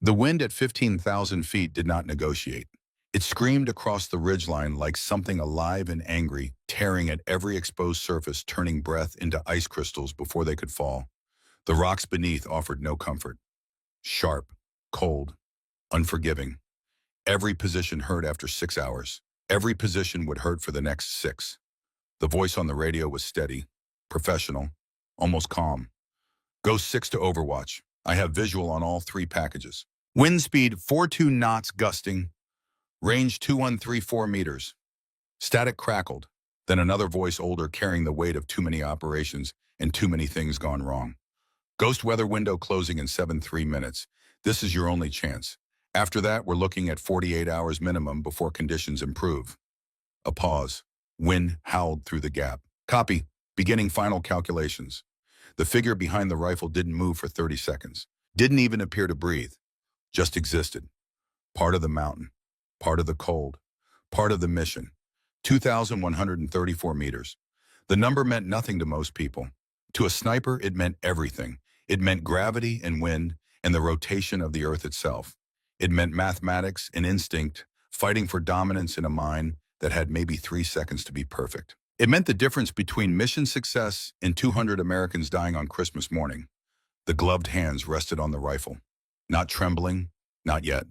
The wind at 15,000 feet did not negotiate. It screamed across the ridgeline like something alive and angry, tearing at every exposed surface, turning breath into ice crystals before they could fall. The rocks beneath offered no comfort. Sharp, cold, unforgiving. Every position hurt after 6 hours. Every position would hurt for the next 6. The voice on the radio was steady, professional, almost calm. Go 6 to Overwatch. I have visual on all 3 packages. Wind speed 42 knots gusting. Range 2134 meters. Static crackled. Then another voice older carrying the weight of too many operations and too many things gone wrong. Ghost weather window closing in 7-3 minutes. This is your only chance. After that, we're looking at 48 hours minimum before conditions improve. A pause. Wind howled through the gap. Copy. Beginning final calculations. The figure behind the rifle didn't move for 30 seconds. Didn't even appear to breathe. Just existed. Part of the mountain. Part of the cold. Part of the mission. 2,134 meters. The number meant nothing to most people. To a sniper, it meant everything. It meant gravity and wind and the rotation of the earth itself. It meant mathematics and instinct, fighting for dominance in a mine that had maybe 3 seconds to be perfect. It meant the difference between mission success and 200 Americans dying on Christmas morning. The gloved hands rested on the rifle. Not trembling, not yet.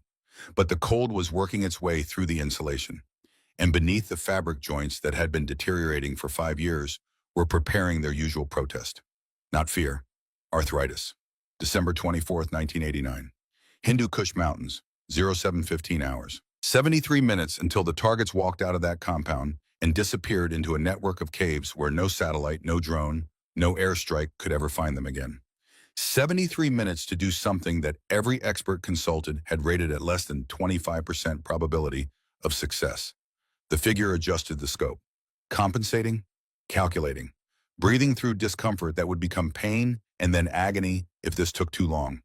But the cold was working its way through the insulation. And beneath the fabric joints that had been deteriorating for 5 years were preparing their usual protest. Not fear. Arthritis. December 24th, 1989. Hindu Kush Mountains. 0715 hours. 73 minutes until the targets walked out of that compound and disappeared into a network of caves where no satellite, no drone, no airstrike could ever find them again. 73 minutes to do something that every expert consulted had rated at less than 25% probability of success. The figure adjusted the scope, compensating, calculating, breathing through discomfort that would become pain and then agony if this took too long.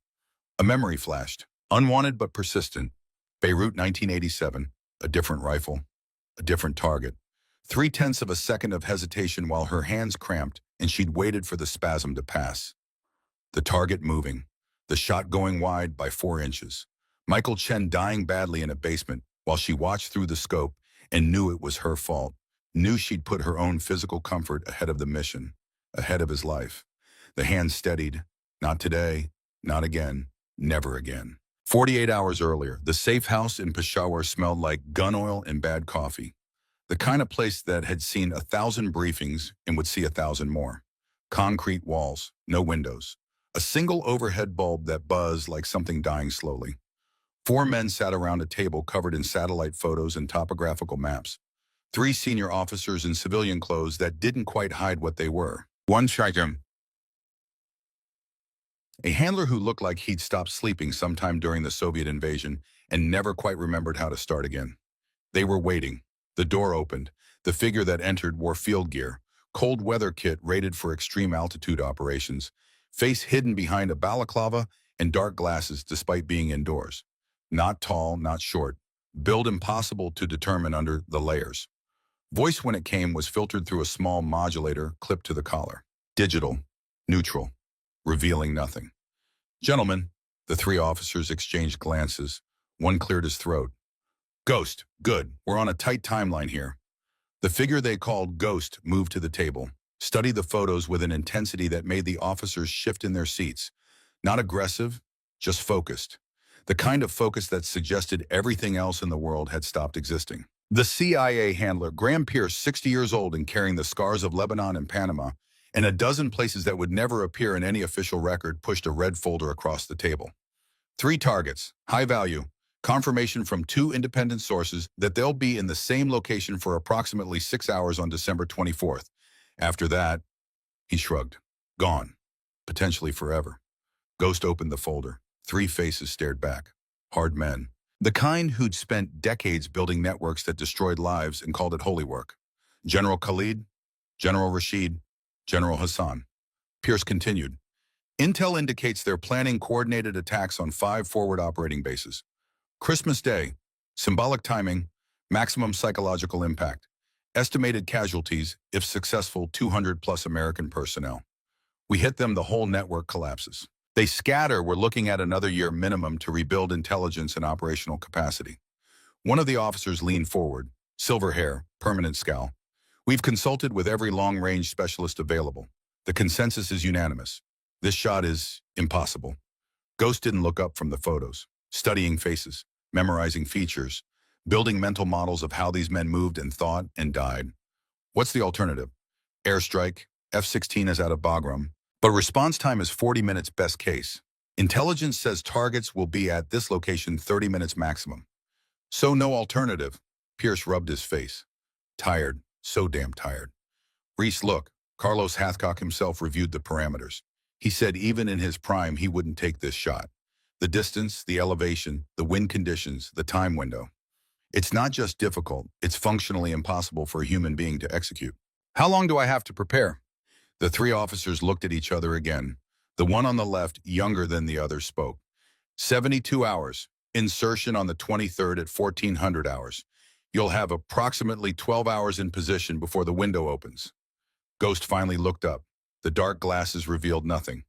A memory flashed, unwanted but persistent. Beirut 1987, a different rifle, a different target. 0.3 of a second of hesitation while her hands cramped and she'd waited for the spasm to pass. The target moving, the shot going wide by 4 inches. Michael Chen dying badly in a basement while she watched through the scope and knew it was her fault, knew she'd put her own physical comfort ahead of the mission, ahead of his life. The hand steadied, not today, not again, never again. 48 hours earlier, the safe house in Peshawar smelled like gun oil and bad coffee. The kind of place that had seen 1,000 briefings and would see 1,000 more. Concrete walls, no windows. A single overhead bulb that buzzed like something dying slowly. 4 men sat around a table covered in satellite photos and topographical maps. 3 senior officers in civilian clothes that didn't quite hide what they were. One Shaitam, a handler who looked like he'd stopped sleeping sometime during the Soviet invasion and never quite remembered how to start again. They were waiting. The door opened. The figure that entered wore field gear, cold weather kit rated for extreme altitude operations, face hidden behind a balaclava and dark glasses despite being indoors. Not tall, not short. Build impossible to determine under the layers. Voice when it came was filtered through a small modulator clipped to the collar. Digital, neutral, revealing nothing. Gentlemen, the 3 officers exchanged glances. One cleared his throat. Ghost, good. We're on a tight timeline here. The figure they called Ghost moved to the table, studied the photos with an intensity that made the officers shift in their seats. Not aggressive, just focused. The kind of focus that suggested everything else in the world had stopped existing. The CIA handler, Graham Pierce, 60 years old and carrying the scars of Lebanon and Panama, and a dozen places that would never appear in any official record, pushed a red folder across the table. 3 targets, high value, confirmation from 2 independent sources that they'll be in the same location for approximately 6 hours on December 24th. After that, he shrugged. Gone. Potentially forever. Ghost opened the folder. 3 faces stared back. Hard men. The kind who'd spent decades building networks that destroyed lives and called it holy work. General Khalid, General Rashid, General Hassan. Pierce continued. Intel indicates they're planning coordinated attacks on 5 forward operating bases. Christmas Day, symbolic timing, maximum psychological impact. Estimated casualties, if successful, 200 plus American personnel. We hit them, the whole network collapses. They scatter. We're looking at another year minimum to rebuild intelligence and operational capacity. One of the officers leaned forward, silver hair, permanent scowl. We've consulted with every long-range specialist available. The consensus is unanimous. This shot is impossible. Ghost didn't look up from the photos, studying faces, memorizing features, building mental models of how these men moved and thought and died. What's the alternative? Airstrike, F-16 is out of Bagram, but response time is 40 minutes best case. Intelligence says targets will be at this location 30 minutes maximum. So no alternative. Pierce rubbed his face. Tired, so damn tired. Reese, look. Carlos Hathcock himself reviewed the parameters. He said even in his prime he wouldn't take this shot. The distance, the elevation, the wind conditions, the time window. It's not just difficult, it's functionally impossible for a human being to execute. How long do I have to prepare? The three officers looked at each other again. The one on the left, younger than the other, spoke. 72 hours. Insertion on the 23rd at 1400 hours. You'll have approximately 12 hours in position before the window opens. Ghost finally looked up. The dark glasses revealed nothing.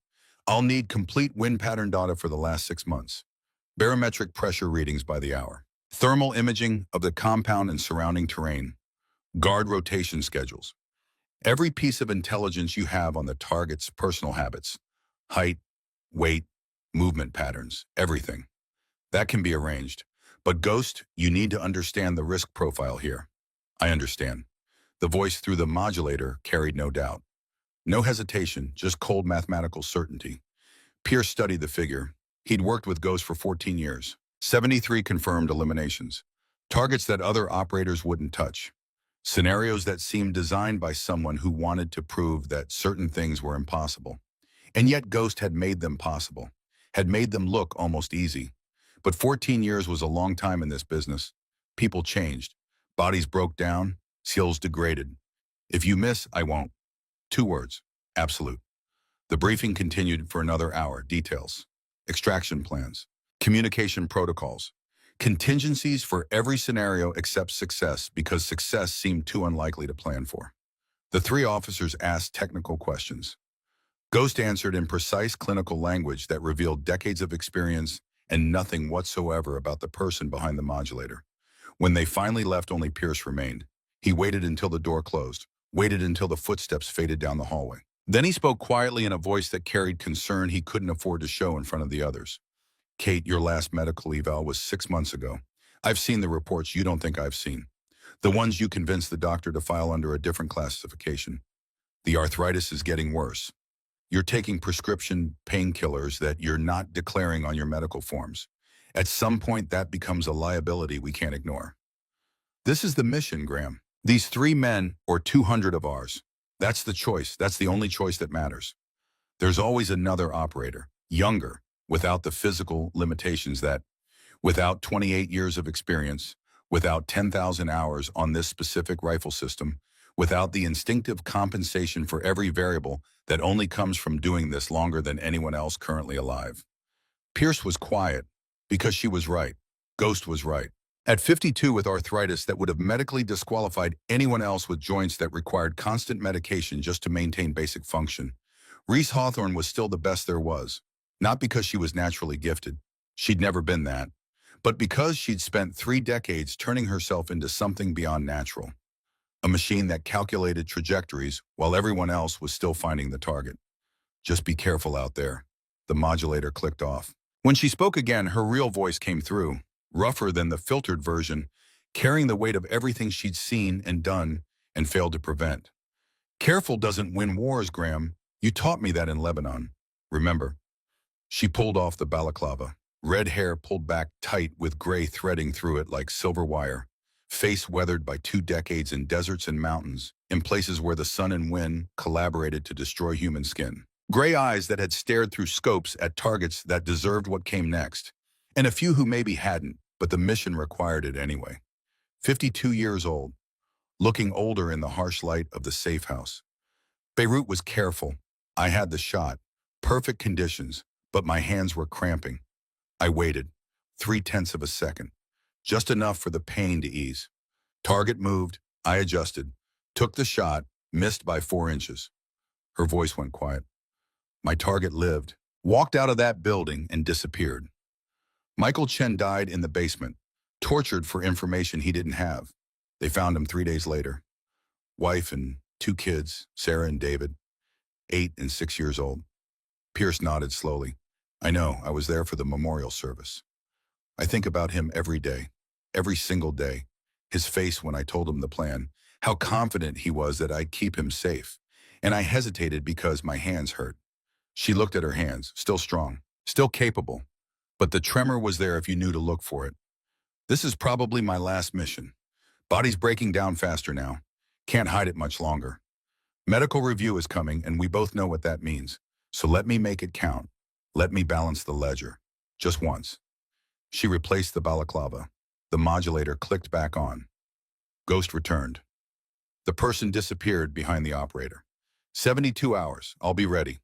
I'll need complete wind pattern data for the last 6 months. Barometric pressure readings by the hour. Thermal imaging of the compound and surrounding terrain. Guard rotation schedules. Every piece of intelligence you have on the target's personal habits. Height, weight, movement patterns, everything. That can be arranged. But Ghost, you need to understand the risk profile here. I understand. The voice through the modulator carried no doubt. No hesitation, just cold mathematical certainty. Pierce studied the figure. He'd worked with Ghost for 14 years. 73 confirmed eliminations. Targets that other operators wouldn't touch. Scenarios that seemed designed by someone who wanted to prove that certain things were impossible. And yet Ghost had made them possible, had made them look almost easy. But 14 years was a long time in this business. People changed. Bodies broke down. Skills degraded. If you miss, I won't. 2 words. Absolute. The briefing continued for another hour. Details. Extraction plans. Communication protocols. Contingencies for every scenario except success because success seemed too unlikely to plan for. The three officers asked technical questions. Ghost answered in precise clinical language that revealed decades of experience and nothing whatsoever about the person behind the modulator. When they finally left, only Pierce remained. He waited until the door closed, waited until the footsteps faded down the hallway. Then he spoke quietly in a voice that carried concern he couldn't afford to show in front of the others. Kate, your last medical eval was 6 months ago. I've seen the reports you don't think I've seen. The ones you convinced the doctor to file under a different classification. The arthritis is getting worse. You're taking prescription painkillers that you're not declaring on your medical forms. At some point, that becomes a liability we can't ignore. This is the mission, Graham. These 3 men or 200 of ours. That's the choice. That's the only choice that matters. There's always another operator, younger, without the physical limitations without 28 years of experience, without 10,000 hours on this specific rifle system, without the instinctive compensation for every variable that only comes from doing this longer than anyone else currently alive. Pierce was quiet because she was right. Ghost was right. At 52 with arthritis that would have medically disqualified anyone else with joints that required constant medication just to maintain basic function, Reese Hawthorne was still the best there was. Not because she was naturally gifted. She'd never been that. But because she'd spent 3 decades turning herself into something beyond natural. A machine that calculated trajectories while everyone else was still finding the target. Just be careful out there. The modulator clicked off. When she spoke again, her real voice came through, rougher than the filtered version, carrying the weight of everything she'd seen and done and failed to prevent. Careful doesn't win wars, Graham. You taught me that in Lebanon. Remember? She pulled off the balaclava, red hair pulled back tight with gray threading through it like silver wire, face weathered by 2 decades in deserts and mountains, in places where the sun and wind collaborated to destroy human skin. Gray eyes that had stared through scopes at targets that deserved what came next, and a few who maybe hadn't, but the mission required it anyway. 52 years old, looking older in the harsh light of the safe house. Beirut was careful. I had the shot. Perfect conditions. But my hands were cramping. I waited, 0.3 of a second, just enough for the pain to ease. Target moved, I adjusted, took the shot, missed by 4 inches. Her voice went quiet. My target lived, walked out of that building and disappeared. Michael Chen died in the basement, tortured for information he didn't have. They found him 3 days later. Wife and 2 kids, Sarah and David, 8 and 6 years old. Pierce nodded slowly. I know, I was there for the memorial service. I think about him every day, every single day. His face when I told him the plan, how confident he was that I'd keep him safe. And I hesitated because my hands hurt. She looked at her hands, still strong, still capable. But the tremor was there if you knew to look for it. This is probably my last mission. Body's breaking down faster now. Can't hide it much longer. Medical review is coming, and we both know what that means. So let me make it count. Let me balance the ledger. Just once. She replaced the balaclava. The modulator clicked back on. Ghost returned. The person disappeared behind the operator. 72 hours. I'll be ready.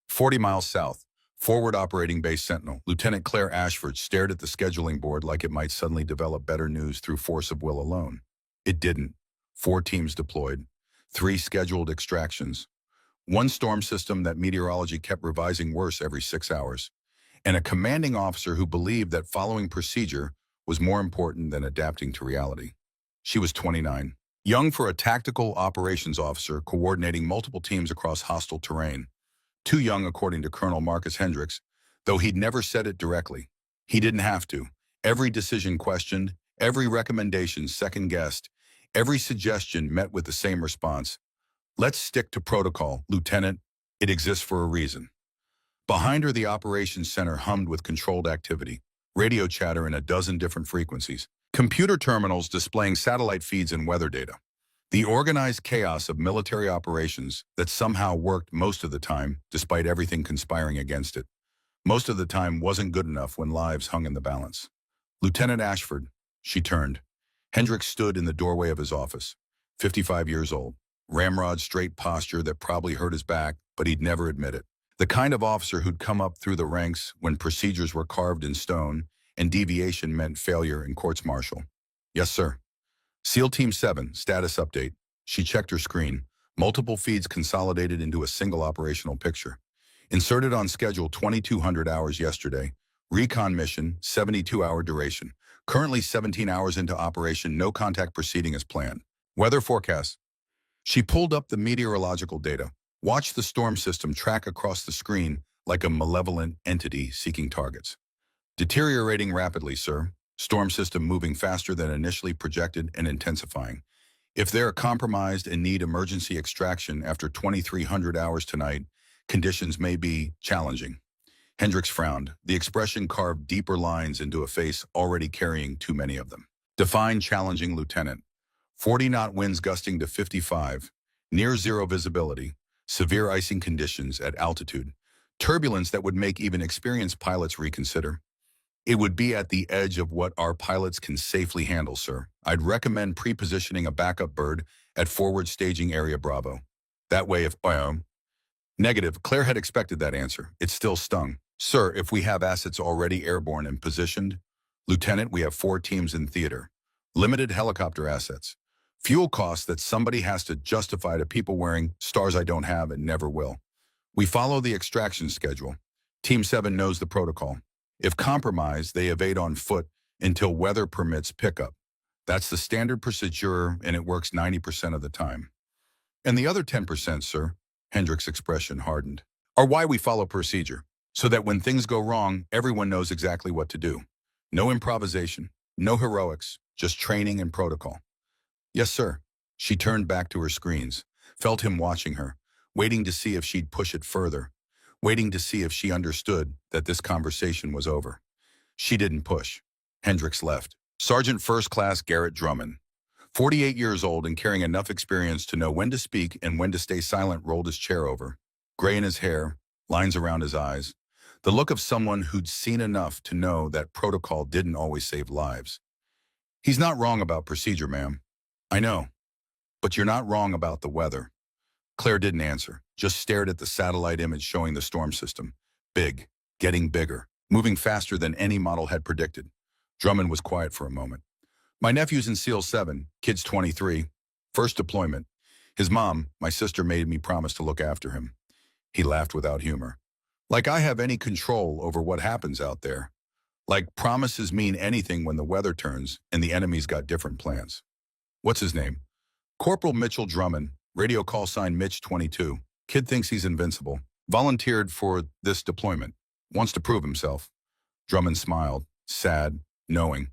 40 miles south. Forward Operating Base Sentinel. Lieutenant Claire Ashford stared at the scheduling board like it might suddenly develop better news through force of will alone. It didn't. 4 teams deployed. 3 scheduled extractions. 1 storm system that meteorology kept revising worse every 6 hours. And a commanding officer who believed that following procedure was more important than adapting to reality. She was 29. Young for a tactical operations officer coordinating multiple teams across hostile terrain. Too young, according to Colonel Marcus Hendricks, though he'd never said it directly. He didn't have to. Every decision questioned, every recommendation second-guessed, every suggestion met with the same response. Let's stick to protocol, Lieutenant. It exists for a reason. Behind her, the operations center hummed with controlled activity, radio chatter in a dozen different frequencies, computer terminals displaying satellite feeds and weather data. The organized chaos of military operations that somehow worked most of the time, despite everything conspiring against it. Most of the time wasn't good enough when lives hung in the balance. Lieutenant Ashford, she turned. Hendricks stood in the doorway of his office, 55 years old, ramrod straight posture that probably hurt his back, but he'd never admit it. The kind of officer who'd come up through the ranks when procedures were carved in stone and deviation meant failure in courts-martial. Yes, sir. SEAL Team 7, status update. She checked her screen. Multiple feeds consolidated into a single operational picture. Inserted on schedule 2200 hours yesterday. Recon mission, 72-hour duration. Currently 17 hours into operation, no contact proceeding as planned. Weather forecast. She pulled up the meteorological data. Watched the storm system track across the screen like a malevolent entity seeking targets. Deteriorating rapidly, sir. Storm system moving faster than initially projected and intensifying. If they're compromised and need emergency extraction after 2300 hours tonight, conditions may be challenging. Hendricks frowned. The expression carved deeper lines into a face already carrying too many of them. Define challenging, Lieutenant. 40-knot winds gusting to 55. Near zero visibility. Severe icing conditions at altitude. Turbulence that would make even experienced pilots reconsider. It would be at the edge of what our pilots can safely handle, sir. I'd recommend pre-positioning a backup bird at forward staging area Bravo. That way if, Negative. Claire had expected that answer. It still stung. Sir, if we have assets already airborne and positioned, Lieutenant, we have 4 teams in theater. Limited helicopter assets. Fuel costs that somebody has to justify to people wearing stars I don't have and never will. We follow the extraction schedule. Team 7 knows the protocol. If compromised, they evade on foot until weather permits pickup. That's the standard procedure, and it works 90% of the time. And the other 10%, sir, Hendricks' expression hardened, are why we follow procedure, so that when things go wrong, everyone knows exactly what to do. No improvisation, no heroics, just training and protocol. Yes, sir. She turned back to her screens, felt him watching her, waiting to see if she'd push it further, waiting to see if she understood that this conversation was over. She didn't push. Hendricks left. Sergeant First Class Garrett Drummond, 48 years old and carrying enough experience to know when to speak and when to stay silent, rolled his chair over. Gray in his hair, lines around his eyes. The look of someone who'd seen enough to know that protocol didn't always save lives. He's not wrong about procedure, ma'am. I know. But you're not wrong about the weather. Claire didn't answer, just stared at the satellite image showing the storm system. Big, getting bigger, moving faster than any model had predicted. Drummond was quiet for a moment. My nephew's in SEAL 7, kid's 23, first deployment. His mom, my sister, made me promise to look after him. He laughed without humor. Like I have any control over what happens out there. Like promises mean anything when the weather turns and the enemy's got different plans. What's his name? Corporal Mitchell Drummond, radio call sign Mitch 22. Kid thinks he's invincible. Volunteered for this deployment. Wants to prove himself. Drummond smiled, sad, knowing.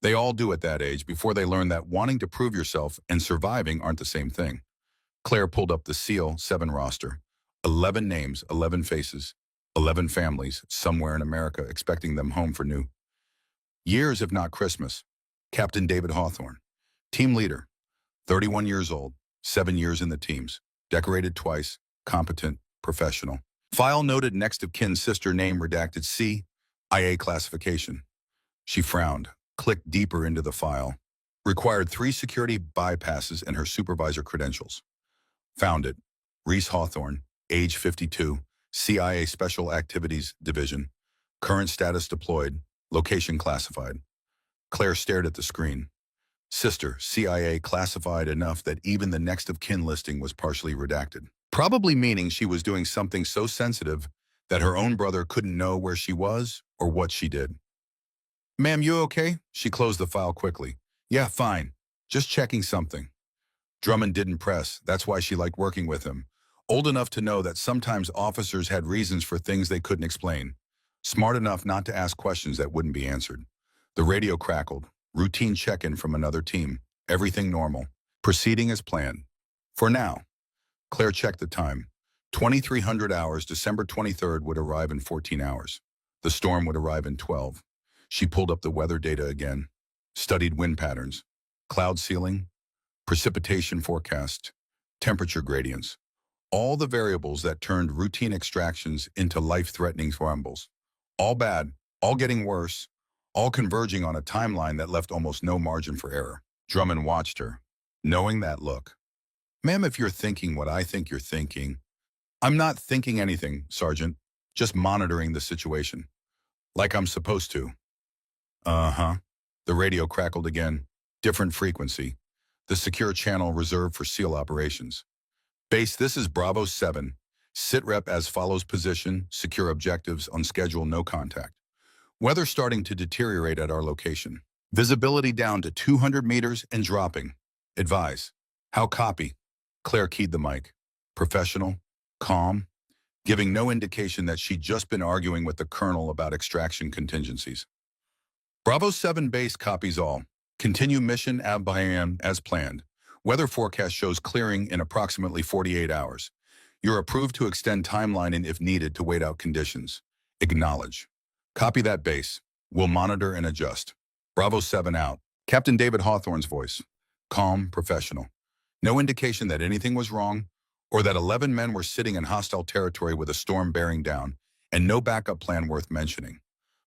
They all do at that age before they learn that wanting to prove yourself and surviving aren't the same thing. Claire pulled up the SEAL 7 roster. 11 names, 11 faces, 11 families somewhere in America expecting them home for new years, if not Christmas. Captain David Hawthorne. Team leader. 31 years old, 7 years in the teams. Decorated twice, competent, professional. File noted next of kin sister name redacted CIA classification. She frowned, clicked deeper into the file. Required 3 security bypasses and her supervisor credentials. Found it. Reese Hawthorne, age 52, CIA Special Activities Division. Current status deployed, location classified. Claire stared at the screen. Sister, CIA classified enough that even the next of kin listing was partially redacted. Probably meaning she was doing something so sensitive that her own brother couldn't know where she was or what she did. Ma'am, you okay? She closed the file quickly. Yeah, fine. Just checking something. Drummond didn't press. That's why she liked working with him. Old enough to know that sometimes officers had reasons for things they couldn't explain. Smart enough not to ask questions that wouldn't be answered. The radio crackled. Routine check-in from another team. Everything normal. Proceeding as planned. For now. Claire checked the time. 2300 hours, December 23rd would arrive in 14 hours. The storm would arrive in 12. She pulled up the weather data again. Studied wind patterns. Cloud ceiling. Precipitation forecast. Temperature gradients. All the variables that turned routine extractions into life-threatening rumbles. All bad. All getting worse. All converging on a timeline that left almost no margin for error. Drummond watched her, knowing that look. Ma'am, if you're thinking what I think you're thinking, I'm not thinking anything, Sergeant. Just monitoring the situation. Like I'm supposed to. Uh-huh. The radio crackled again. Different frequency. The secure channel reserved for SEAL operations. Base, this is Bravo 7. Sitrep as follows: position, secure objectives, on schedule, no contact. Weather starting to deteriorate at our location. Visibility down to 200 meters and dropping. Advise. How copy? Claire keyed the mic. Professional, calm, giving no indication that she'd just been arguing with the colonel about extraction contingencies. Bravo 7 base copies all. Continue mission as planned. Weather forecast shows clearing in approximately 48 hours. You're approved to extend timeline and if needed to wait out conditions. Acknowledge. Copy that base. We'll monitor and adjust. Bravo 7 out. Captain David Hawthorne's voice. Calm, professional. No indication that anything was wrong or that 11 men were sitting in hostile territory with a storm bearing down, and no backup plan worth mentioning.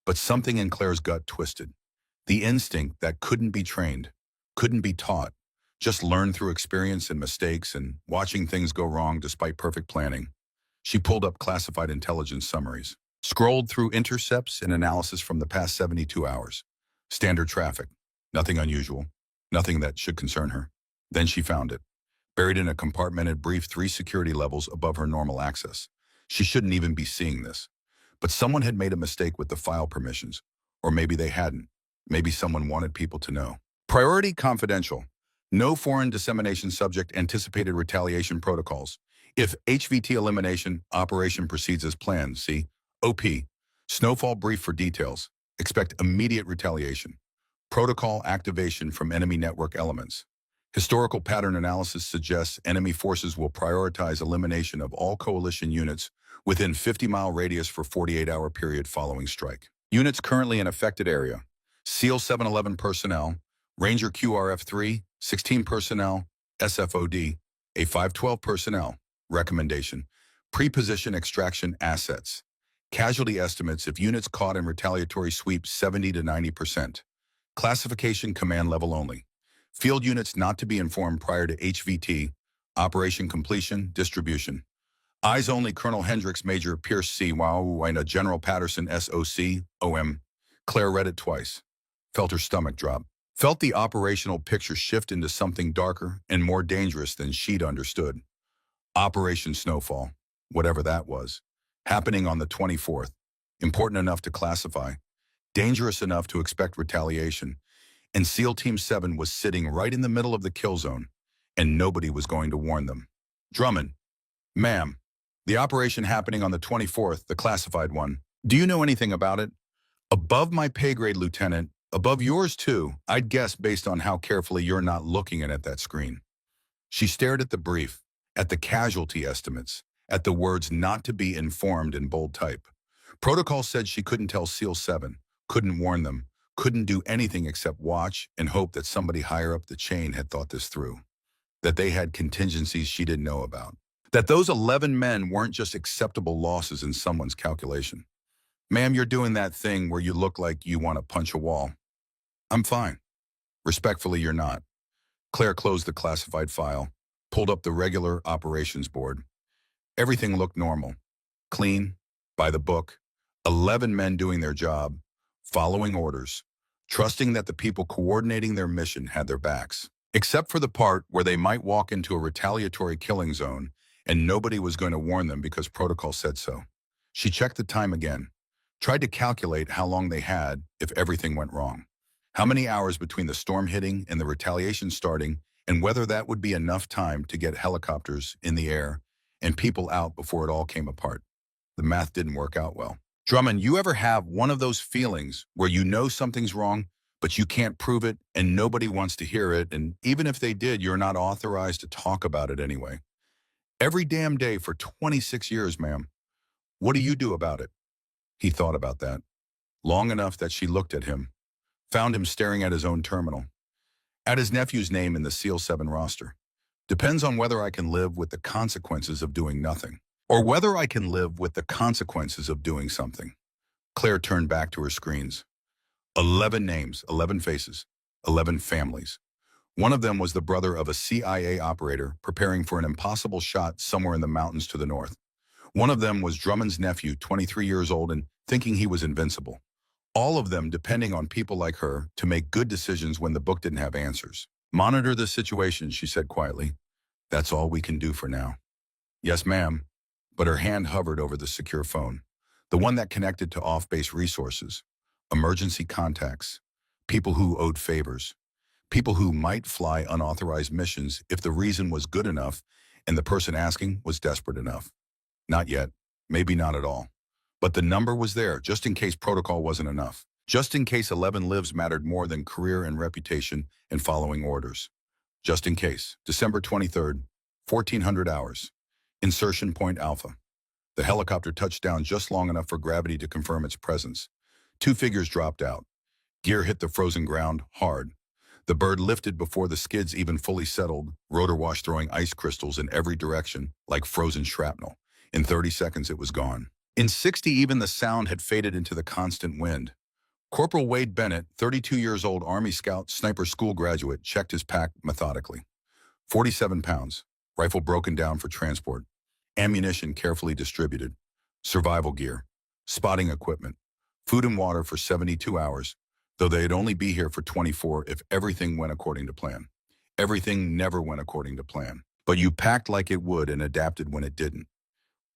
But something in Claire's gut twisted. The instinct that couldn't be trained, couldn't be taught, just learned through experience and mistakes and watching things go wrong despite perfect planning. She pulled up classified intelligence summaries. Scrolled through intercepts and analysis from the past 72 hours. Standard traffic. Nothing unusual. Nothing that should concern her. Then she found it. Buried in a compartmented brief 3 security levels above her normal access. She shouldn't even be seeing this. But someone had made a mistake with the file permissions. Or maybe they hadn't. Maybe someone wanted people to know. Priority confidential. No foreign dissemination subject anticipated retaliation protocols. If HVT elimination operation proceeds as planned, see OP. Snowfall brief for details. Expect immediate retaliation. Protocol activation from enemy network elements. Historical pattern analysis suggests enemy forces will prioritize elimination of all coalition units within 50-mile radius for 48-hour period following strike. Units currently in affected area. SEAL 711 personnel, Ranger QRF-3, 16 personnel, SFOD, A512 personnel. Recommendation: pre-position extraction assets. Casualty estimates if units caught in retaliatory sweep 70 to 90%. Classification command level only. Field units not to be informed prior to HVT. Operation completion, distribution. Eyes only Colonel Hendricks, Major Pierce C. Wow, and a General Patterson SOC, OM. Claire read it twice. Felt her stomach drop. Felt the operational picture shift into something darker and more dangerous than she'd understood. Operation Snowfall, whatever that was, happening on the 24th, important enough to classify, dangerous enough to expect retaliation, and SEAL Team 7 was sitting right in the middle of the kill zone, and nobody was going to warn them. Drummond, ma'am, the operation happening on the 24th, the classified one. Do you know anything about it? Above my pay grade, Lieutenant. Above yours, too, I'd guess based on how carefully you're not looking at that screen. She stared at the brief, at the casualty estimates, at the words not to be informed in bold type. Protocol said she couldn't tell SEAL 7, couldn't warn them, couldn't do anything except watch and hope that somebody higher up the chain had thought this through, that they had contingencies she didn't know about, that those 11 men weren't just acceptable losses in someone's calculation. Ma'am, you're doing that thing where you look like you want to punch a wall. I'm fine. Respectfully, you're not. Claire closed the classified file, pulled up the regular operations board. Everything looked normal, clean, by the book, 11 men doing their job, following orders, trusting that the people coordinating their mission had their backs, except for the part where they might walk into a retaliatory killing zone and nobody was going to warn them because protocol said so. She checked the time again, tried to calculate how long they had if everything went wrong. How many hours between the storm hitting and the retaliation starting, and whether that would be enough time to get helicopters in the air and people out before it all came apart. The math didn't work out well. Drummond, you ever have one of those feelings where you know something's wrong, but you can't prove it and nobody wants to hear it, and even if they did, you're not authorized to talk about it anyway? Every damn day for 26 years, ma'am. What do you do about it? He thought about that, long enough that she looked at him, found him staring at his own terminal, at his nephew's name in the SEAL 7 roster. Depends on whether I can live with the consequences of doing nothing, or whether I can live with the consequences of doing something. Claire turned back to her screens. 11 names, 11 faces, 11 families. One of them was the brother of a CIA operator preparing for an impossible shot somewhere in the mountains to the north. One of them was Drummond's nephew, 23 years old and thinking he was invincible. All of them depending on people like her to make good decisions when the book didn't have answers. Monitor the situation, she said quietly. That's all we can do for now. Yes, ma'am. But her hand hovered over the secure phone, the one that connected to off-base resources, emergency contacts, people who owed favors, people who might fly unauthorized missions if the reason was good enough and the person asking was desperate enough. Not yet, maybe not at all. But the number was there, just in case protocol wasn't enough. Just in case 11 lives mattered more than career and reputation and following orders. Just in case. December 23rd, 1400 hours. Insertion point Alpha. The helicopter touched down just long enough for gravity to confirm its presence. Two figures dropped out. Gear hit the frozen ground hard. The bird lifted before the skids even fully settled, rotor wash throwing ice crystals in every direction like frozen shrapnel. In 30 seconds, it was gone. In 60, even the sound had faded into the constant wind. Corporal Wade Bennett, 32 years old Army Scout, sniper school graduate, checked his pack methodically. 47 pounds, rifle broken down for transport, ammunition carefully distributed, survival gear, spotting equipment, food and water for 72 hours, though they'd only be here for 24 if everything went according to plan. Everything never went according to plan, but you packed like it would and adapted when it didn't.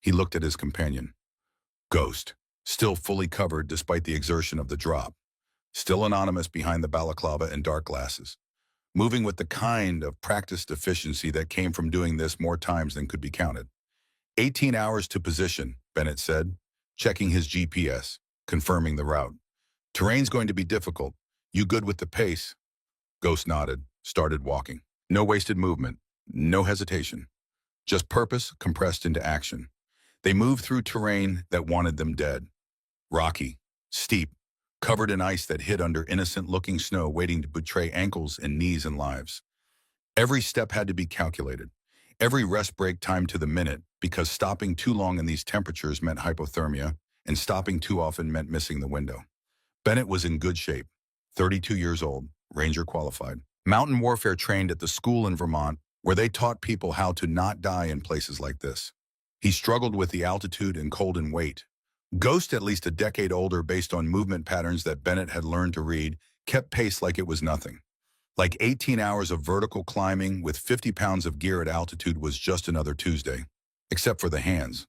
He looked at his companion. Ghost, still fully covered despite the exertion of the drop, still anonymous behind the balaclava and dark glasses, moving with the kind of practiced efficiency that came from doing this more times than could be counted. 18 hours to position, Bennett said, checking his GPS, confirming the route. Terrain's going to be difficult. You good with the pace? Ghost nodded, started walking. No wasted movement, no hesitation. Just purpose compressed into action. They moved through terrain that wanted them dead. Rocky, steep, covered in ice that hid under innocent-looking snow waiting to betray ankles and knees and lives. Every step had to be calculated. Every rest break timed to the minute, because stopping too long in these temperatures meant hypothermia, and stopping too often meant missing the window. Bennett was in good shape, 32 years old, Ranger qualified. Mountain warfare trained at the school in Vermont, where they taught people how to not die in places like this. He struggled with the altitude and cold and weight. Ghost, at least a decade older based on movement patterns that Bennett had learned to read, kept pace like it was nothing. Like 18 hours of vertical climbing with 50 pounds of gear at altitude was just another Tuesday. Except for the hands.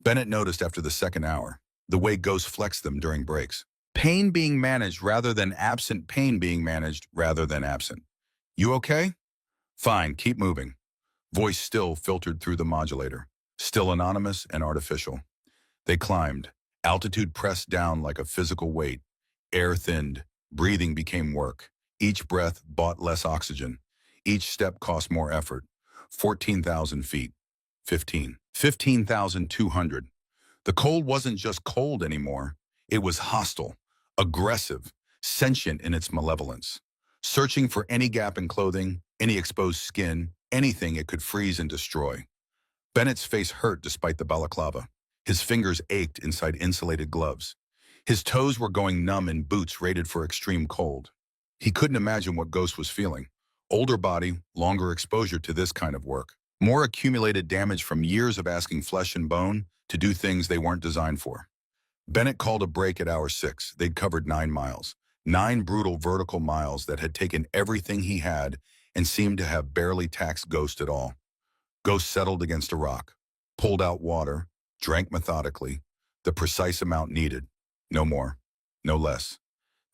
Bennett noticed after the second hour, the way Ghost flexed them during breaks. Pain being managed rather than absent, pain being managed rather than absent. You okay? Fine, keep moving. Voice still filtered through the modulator, still anonymous and artificial. They climbed. Altitude pressed down like a physical weight. Air thinned. Breathing became work. Each breath bought less oxygen. Each step cost more effort. 14,000 feet. 15,200. The cold wasn't just cold anymore. It was hostile, aggressive, sentient in its malevolence. Searching for any gap in clothing, any exposed skin, anything it could freeze and destroy. Bennett's face hurt despite the balaclava. His fingers ached inside insulated gloves. His toes were going numb in boots rated for extreme cold. He couldn't imagine what Ghost was feeling. Older body, longer exposure to this kind of work. More accumulated damage from years of asking flesh and bone to do things they weren't designed for. Bennett called a break at hour 6. They'd covered 9 miles. 9 brutal vertical miles that had taken everything he had and seemed to have barely taxed Ghost at all. Ghost settled against a rock, pulled out water, drank methodically, the precise amount needed. No more, no less.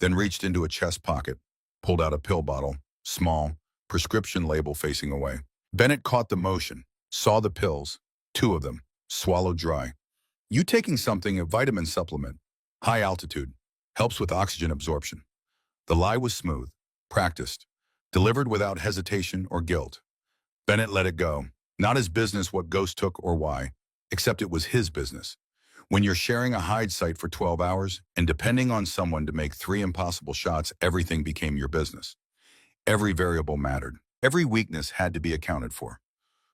Then reached into a chest pocket, pulled out a pill bottle, small, prescription label facing away. Bennett caught the motion, saw the pills, 2 of them, swallowed dry. You taking something, a vitamin supplement, high altitude, helps with oxygen absorption. The lie was smooth, practiced, delivered without hesitation or guilt. Bennett let it go. Not his business what Ghost took or why, except it was his business. When you're sharing a hide site for 12 hours and depending on someone to make 3 impossible shots, everything became your business. Every variable mattered. Every weakness had to be accounted for.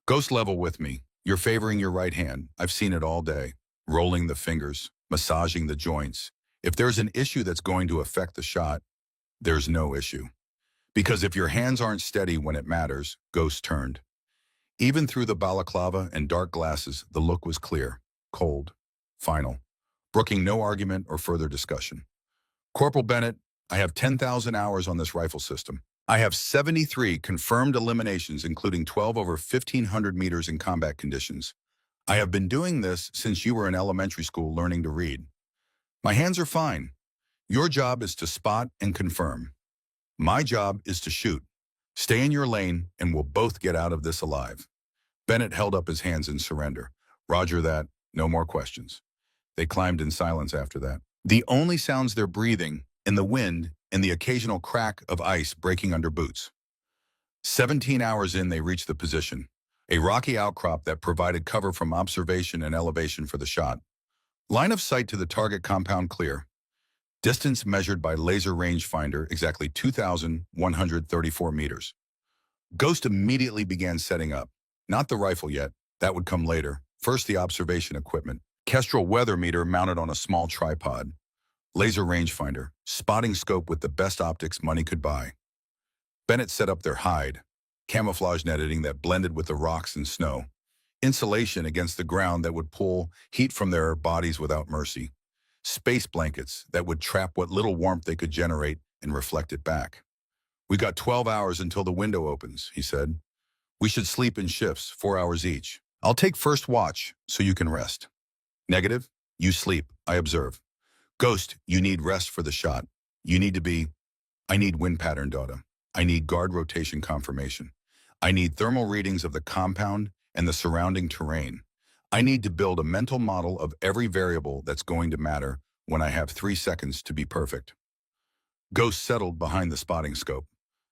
Ghost, level with me. You're favoring your right hand. I've seen it all day. Rolling the fingers, massaging the joints. If there's an issue that's going to affect the shot, there's no issue. Because if your hands aren't steady when it matters, Ghost turned. Even through the balaclava and dark glasses, the look was clear, cold, final, brooking no argument or further discussion. Corporal Bennett, I have 10,000 hours on this rifle system. I have 73 confirmed eliminations, including 12 over 1,500 meters in combat conditions. I have been doing this since you were in elementary school learning to read. My hands are fine. Your job is to spot and confirm. My job is to shoot. Stay in your lane and we'll both get out of this alive. Bennett held up his hands in surrender. Roger that. No more questions. They climbed in silence after that. The only sounds their breathing, and the wind, and the occasional crack of ice breaking under boots. 17 hours in, they reached the position, a rocky outcrop that provided cover from observation and elevation for the shot. Line of sight to the target compound clear. Distance measured by laser rangefinder exactly 2,134 meters. Ghost immediately began setting up. Not the rifle yet. That would come later. First, the observation equipment. Kestrel weather meter mounted on a small tripod. Laser rangefinder, spotting scope with the best optics money could buy. Bennett set up their hide, camouflage netting that blended with the rocks and snow, insulation against the ground that would pull heat from their bodies without mercy, space blankets that would trap what little warmth they could generate and reflect it back. We got 12 hours until the window opens, he said. We should sleep in shifts, 4 hours each. I'll take first watch so you can rest. Negative, you sleep, I observe. Ghost, you need rest for the shot. You need to be, I need wind pattern data. I need guard rotation confirmation. I need thermal readings of the compound and the surrounding terrain. I need to build a mental model of every variable that's going to matter when I have 3 seconds to be perfect. Ghost settled behind the spotting scope.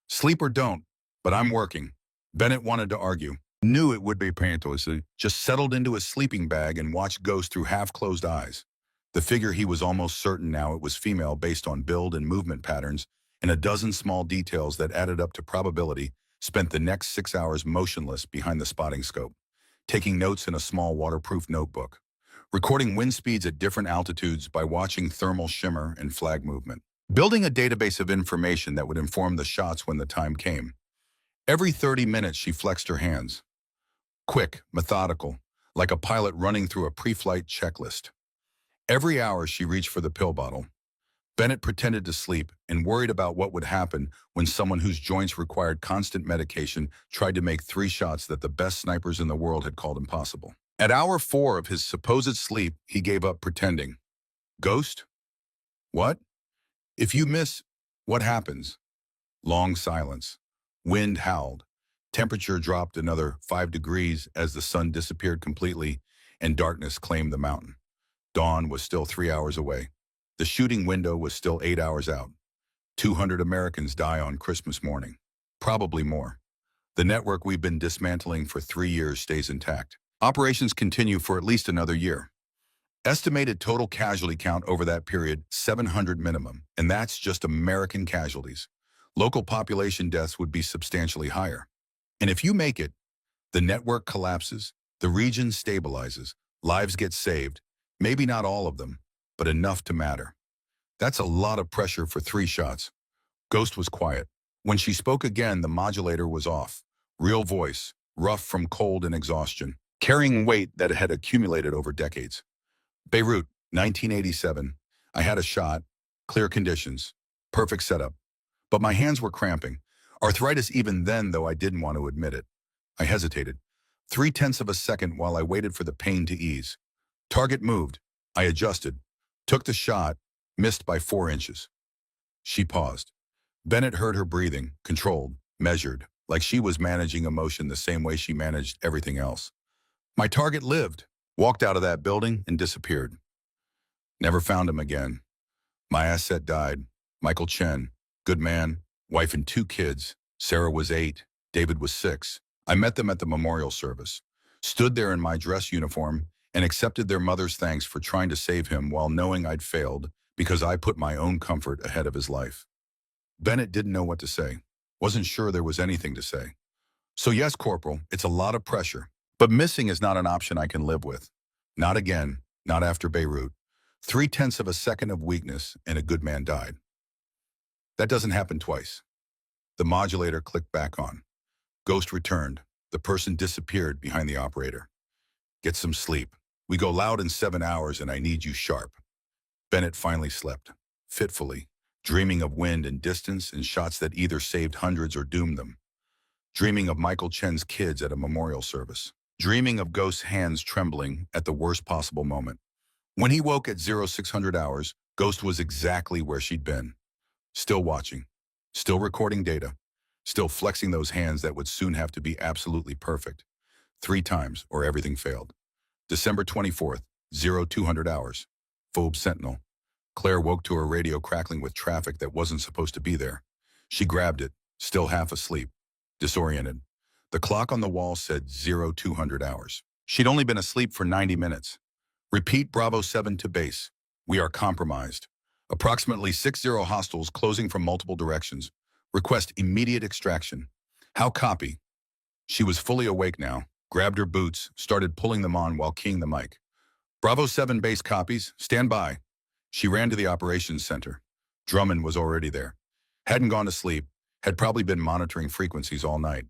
Sleep or don't, but I'm working. Bennett wanted to argue. Knew it would be painless. Just settled into his sleeping bag and watched Ghost through half-closed eyes. The figure he was almost certain now it was female based on build and movement patterns and a dozen small details that added up to probability, spent the next 6 hours motionless behind the spotting scope, taking notes in a small waterproof notebook, recording wind speeds at different altitudes by watching thermal shimmer and flag movement, building a database of information that would inform the shots when the time came. Every 30 minutes she flexed her hands. Quick, methodical, like a pilot running through a pre-flight checklist. Every hour she reached for the pill bottle. Bennett pretended to sleep and worried about what would happen when someone whose joints required constant medication tried to make 3 shots that the best snipers in the world had called impossible. At hour 4 of his supposed sleep, he gave up pretending. Ghost? What? If you miss, what happens? Long silence. Wind howled. Temperature dropped another 5 degrees as the sun disappeared completely and darkness claimed the mountain. Dawn was still 3 hours away. The shooting window was still 8 hours out. 200 Americans die on Christmas morning. Probably more. The network we've been dismantling for 3 years stays intact. Operations continue for at least another year. Estimated total casualty count over that period, 700 minimum, and that's just American casualties. Local population deaths would be substantially higher. And if you make it, the network collapses, the region stabilizes, lives get saved, maybe not all of them, but enough to matter. That's a lot of pressure for 3 shots. Ghost was quiet. When she spoke again, the modulator was off. Real voice, rough from cold and exhaustion, carrying weight that had accumulated over decades. Beirut, 1987. I had a shot, clear conditions, perfect setup. But my hands were cramping. Arthritis even then, though I didn't want to admit it. I hesitated. 0.3 of a second while I waited for the pain to ease. Target moved. I adjusted. Took the shot, missed by 4 inches. She paused. Bennett heard her breathing, controlled, measured, like she was managing emotion the same way she managed everything else. My target lived, walked out of that building and disappeared. Never found him again. My asset died. Michael Chen, good man, wife and 2 kids. Sarah was 8, David was 6. I met them at the memorial service, stood there in my dress uniform, and accepted their mother's thanks for trying to save him while knowing I'd failed because I put my own comfort ahead of his life. Bennett didn't know what to say. Wasn't sure there was anything to say. So yes, Corporal, it's a lot of pressure. But missing is not an option I can live with. Not again, not after Beirut. 0.3 of a second of weakness and a good man died. That doesn't happen twice. The modulator clicked back on. Ghost returned. The person disappeared behind the operator. Get some sleep. We go loud in 7 hours and I need you sharp. Bennett finally slept, fitfully, dreaming of wind and distance and shots that either saved hundreds or doomed them. Dreaming of Michael Chen's kids at a memorial service. Dreaming of Ghost's hands trembling at the worst possible moment. When he woke at 0600 hours, Ghost was exactly where she'd been. Still watching. Still recording data. Still flexing those hands that would soon have to be absolutely perfect. 3 times, or everything failed. December 24th, 0200 hours. Phobe Sentinel. Claire woke to her radio crackling with traffic that wasn't supposed to be there. She grabbed it, still half asleep, disoriented. The clock on the wall said 0200 hours. She'd only been asleep for 90 minutes. Repeat Bravo 7 to base. We are compromised. Approximately 60 hostiles closing from multiple directions. Request immediate extraction. How copy? She was fully awake now, grabbed her boots, started pulling them on while keying the mic. Bravo 7 base copies. Stand by. She ran to the operations center. Drummond was already there. Hadn't gone to sleep, had probably been monitoring frequencies all night.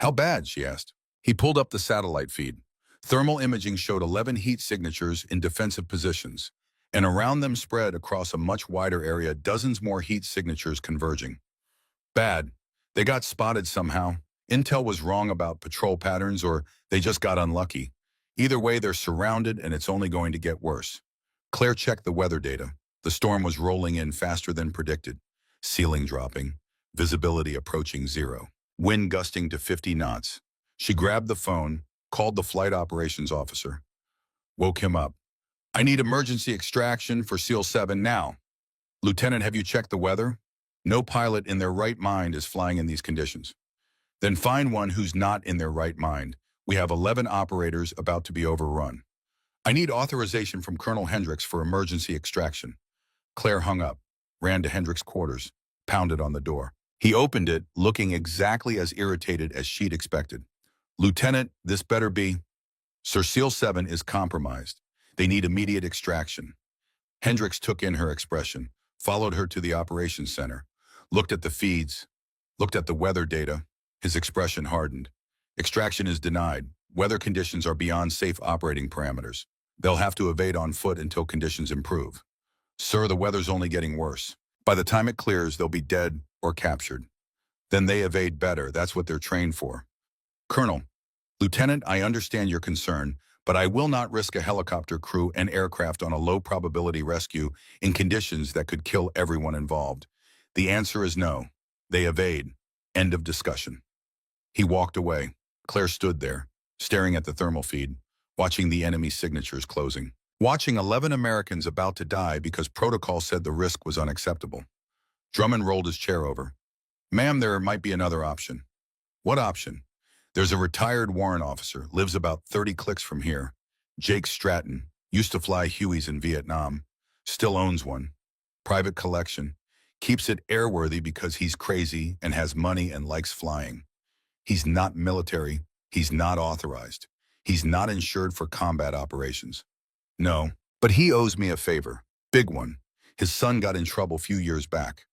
How bad, she asked. He pulled up the satellite feed. Thermal imaging showed 11 heat signatures in defensive positions, and around them spread across a much wider area dozens more heat signatures converging. Bad. They got spotted somehow. Intel was wrong about patrol patterns or they just got unlucky. Either way, they're surrounded and it's only going to get worse. Claire checked the weather data. The storm was rolling in faster than predicted. Ceiling dropping. Visibility approaching 0. Wind gusting to 50 knots. She grabbed the phone, called the flight operations officer. Woke him up. I need emergency extraction for SEAL 7 now. Lieutenant, have you checked the weather? No pilot in their right mind is flying in these conditions. Then find one who's not in their right mind. We have 11 operators about to be overrun. I need authorization from Colonel Hendricks for emergency extraction. Claire hung up, ran to Hendricks' quarters, pounded on the door. He opened it, looking exactly as irritated as she'd expected. Lieutenant, this better be. Sir SEAL 7 is compromised. They need immediate extraction. Hendricks took in her expression, followed her to the operations center, looked at the feeds, looked at the weather data. His expression hardened. Extraction is denied. Weather conditions are beyond safe operating parameters. They'll have to evade on foot until conditions improve. Sir, the weather's only getting worse. By the time it clears, they'll be dead or captured. Then they evade better. That's what they're trained for. Colonel, Lieutenant, I understand your concern, but I will not risk a helicopter crew and aircraft on a low-probability rescue in conditions that could kill everyone involved. The answer is no. They evade. End of discussion. He walked away. Claire stood there, staring at the thermal feed, watching the enemy signatures closing. Watching 11 Americans about to die because protocol said the risk was unacceptable. Drummond rolled his chair over. Ma'am, there might be another option. What option? There's a retired warrant officer, lives about 30 clicks from here. Jake Stratton, used to fly Hueys in Vietnam. Still owns one. Private collection. Keeps it airworthy because he's crazy and has money and likes flying. He's not military. He's not authorized. He's not insured for combat operations. No, but he owes me a favor. Big one. His son got in trouble a few years back.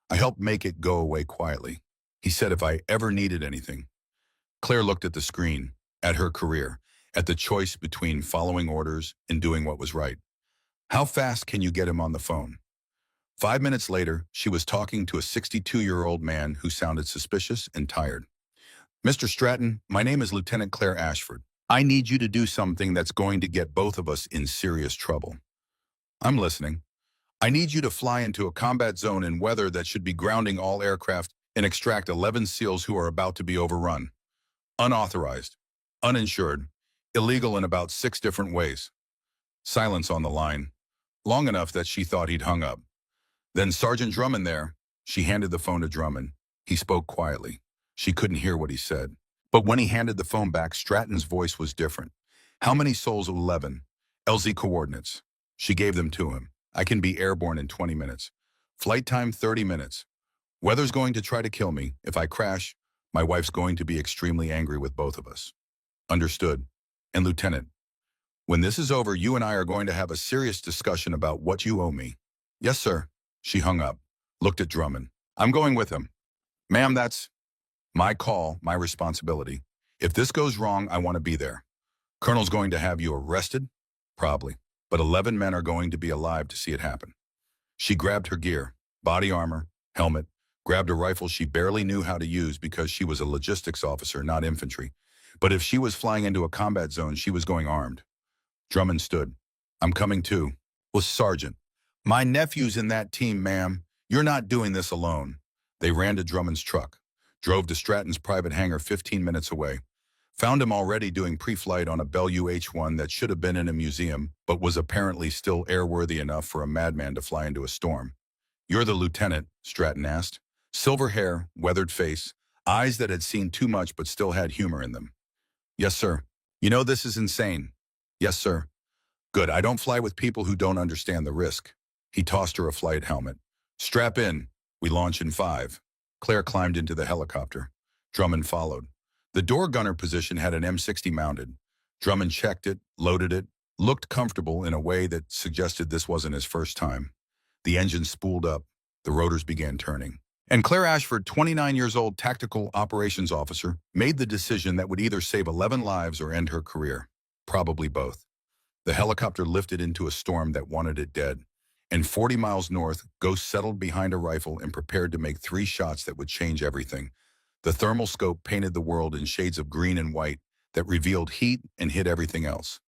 I helped make it go away quietly. He said if I ever needed anything. Claire looked at the screen, at her career, at the choice between following orders and doing what was right. How fast can you get him on the phone? 5 minutes later, she was talking to a 62-year-old man who sounded suspicious and tired. Mr. Stratton, my name is Lieutenant Claire Ashford. I need you to do something that's going to get both of us in serious trouble. I'm listening. I need you to fly into a combat zone in weather that should be grounding all aircraft and extract 11 SEALs who are about to be overrun. Unauthorized, uninsured, illegal in about 6 different ways. Silence on the line, long enough that she thought he'd hung up. Then Sergeant Drummond there. She handed the phone to Drummond. He spoke quietly. She couldn't hear what he said. But when he handed the phone back, Stratton's voice was different. How many souls? 11. LZ coordinates. She gave them to him. I can be airborne in 20 minutes. Flight time 30 minutes. Weather's going to try to kill me. If I crash, my wife's going to be extremely angry with both of us. Understood. And Lieutenant, when this is over, you and I are going to have a serious discussion about what you owe me. Yes, sir. She hung up, looked at Drummond. I'm going with him. Ma'am, that's my call, my responsibility. If this goes wrong, I want to be there. Colonel's going to have you arrested? Probably. But 11 men are going to be alive to see it happen. She grabbed her gear, body armor, helmet, grabbed a rifle she barely knew how to use because she was a logistics officer, not infantry. But if she was flying into a combat zone, she was going armed. Drummond stood. I'm coming too. Well, Sergeant, my nephew's in that team, ma'am. You're not doing this alone. They ran to Drummond's truck, drove to Stratton's private hangar 15 minutes away, found him already doing pre-flight on a Bell UH-1 that should have been in a museum, but was apparently still airworthy enough for a madman to fly into a storm. You're the lieutenant, Stratton asked. Silver hair, weathered face, eyes that had seen too much but still had humor in them. Yes, sir. You know this is insane. Yes, sir. Good, I don't fly with people who don't understand the risk. He tossed her a flight helmet. Strap in. We launch in 5. Claire climbed into the helicopter. Drummond followed. The door gunner position had an M60 mounted. Drummond checked it, loaded it, looked comfortable in a way that suggested this wasn't his first time. The engine spooled up. The rotors began turning. And Claire Ashford, 29 years old, tactical operations officer, made the decision that would either save 11 lives or end her career. Probably both. The helicopter lifted into a storm that wanted it dead. And 40 miles north, Ghost settled behind a rifle and prepared to make 3 shots that would change everything. The thermal scope painted the world in shades of green and white that revealed heat and hid everything else.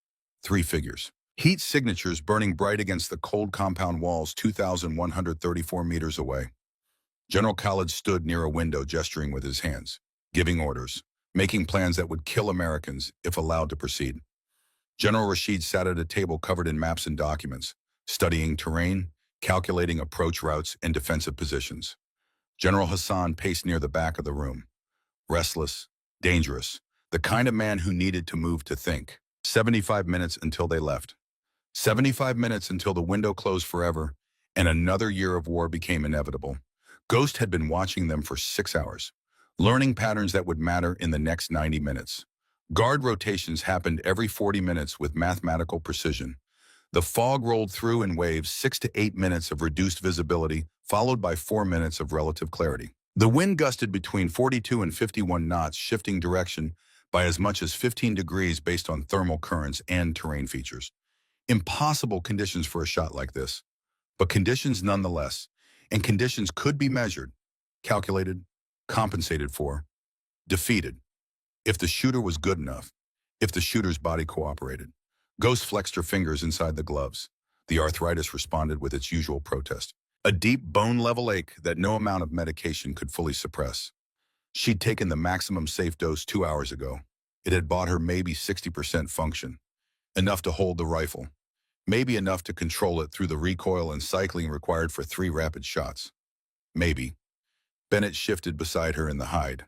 3 figures. Heat signatures burning bright against the cold compound walls 2,134 meters away. General Khalid stood near a window gesturing with his hands, giving orders, making plans that would kill Americans if allowed to proceed. General Rashid sat at a table covered in maps and documents, studying terrain, calculating approach routes and defensive positions. General Hassan paced near the back of the room. Restless, dangerous, the kind of man who needed to move to think. 75 minutes until they left. 75 minutes until the window closed forever, and another year of war became inevitable. Ghost had been watching them for 6 hours, learning patterns that would matter in the next 90 minutes. Guard rotations happened every 40 minutes with mathematical precision. The fog rolled through in waves, 6 to 8 minutes of reduced visibility, followed by 4 minutes of relative clarity. The wind gusted between 42 and 51 knots, shifting direction by as much as 15 degrees based on thermal currents and terrain features. Impossible conditions for a shot like this, but conditions nonetheless, and conditions could be measured, calculated, compensated for, defeated, if the shooter was good enough. if the shooter's body cooperated. Ghost flexed her fingers inside the gloves. The arthritis responded with its usual protest. A deep bone-level ache that no amount of medication could fully suppress. She'd taken the maximum safe dose 2 hours ago. It had bought her maybe 60% function. Enough to hold the rifle. Maybe enough to control it through the recoil and cycling required for 3 rapid shots. Maybe. Bennett shifted beside her in the hide.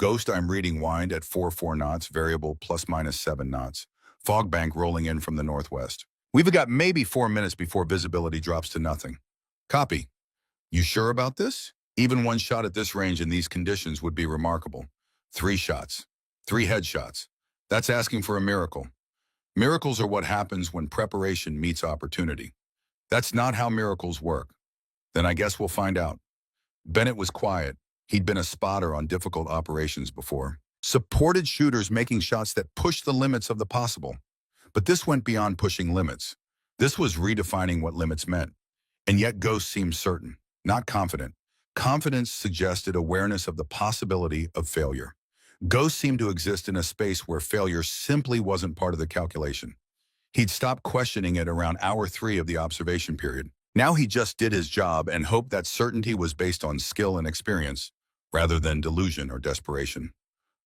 Ghost, I'm reading wind at 4 knots, variable ±7 knots. Fog bank rolling in from the northwest. We've got maybe 4 minutes before visibility drops to nothing. Copy. You sure about this? Even one shot at this range in these conditions would be remarkable. 3 shots. 3 headshots. That's asking for a miracle. Miracles are what happens when preparation meets opportunity. That's not how miracles work. Then I guess we'll find out. Bennett was quiet. He'd been a spotter on difficult operations before. Supported shooters making shots that pushed the limits of the possible. But this went beyond pushing limits. This was redefining what limits meant. And yet Ghost seemed certain, not confident. Confidence suggested awareness of the possibility of failure. Ghost seemed to exist in a space where failure simply wasn't part of the calculation. He'd stopped questioning it around hour 3 of the observation period. Now he just did his job and hoped that certainty was based on skill and experience, rather than delusion or desperation.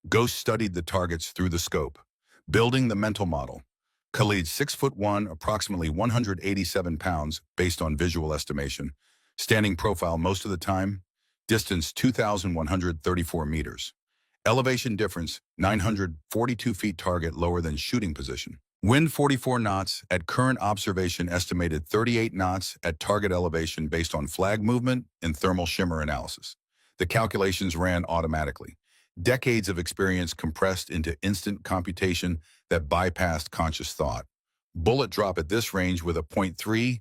Ghost studied the targets through the scope, building the mental model. Khalid, 6'1", approximately 187 pounds, based on visual estimation. Standing profile most of the time. Distance 2,134 meters. Elevation difference, 942 feet target lower than shooting position. Wind 44 knots, at current observation estimated 38 knots at target elevation based on flag movement and thermal shimmer analysis. The calculations ran automatically. Decades of experience compressed into instant computation that bypassed conscious thought. Bullet drop at this range with a .338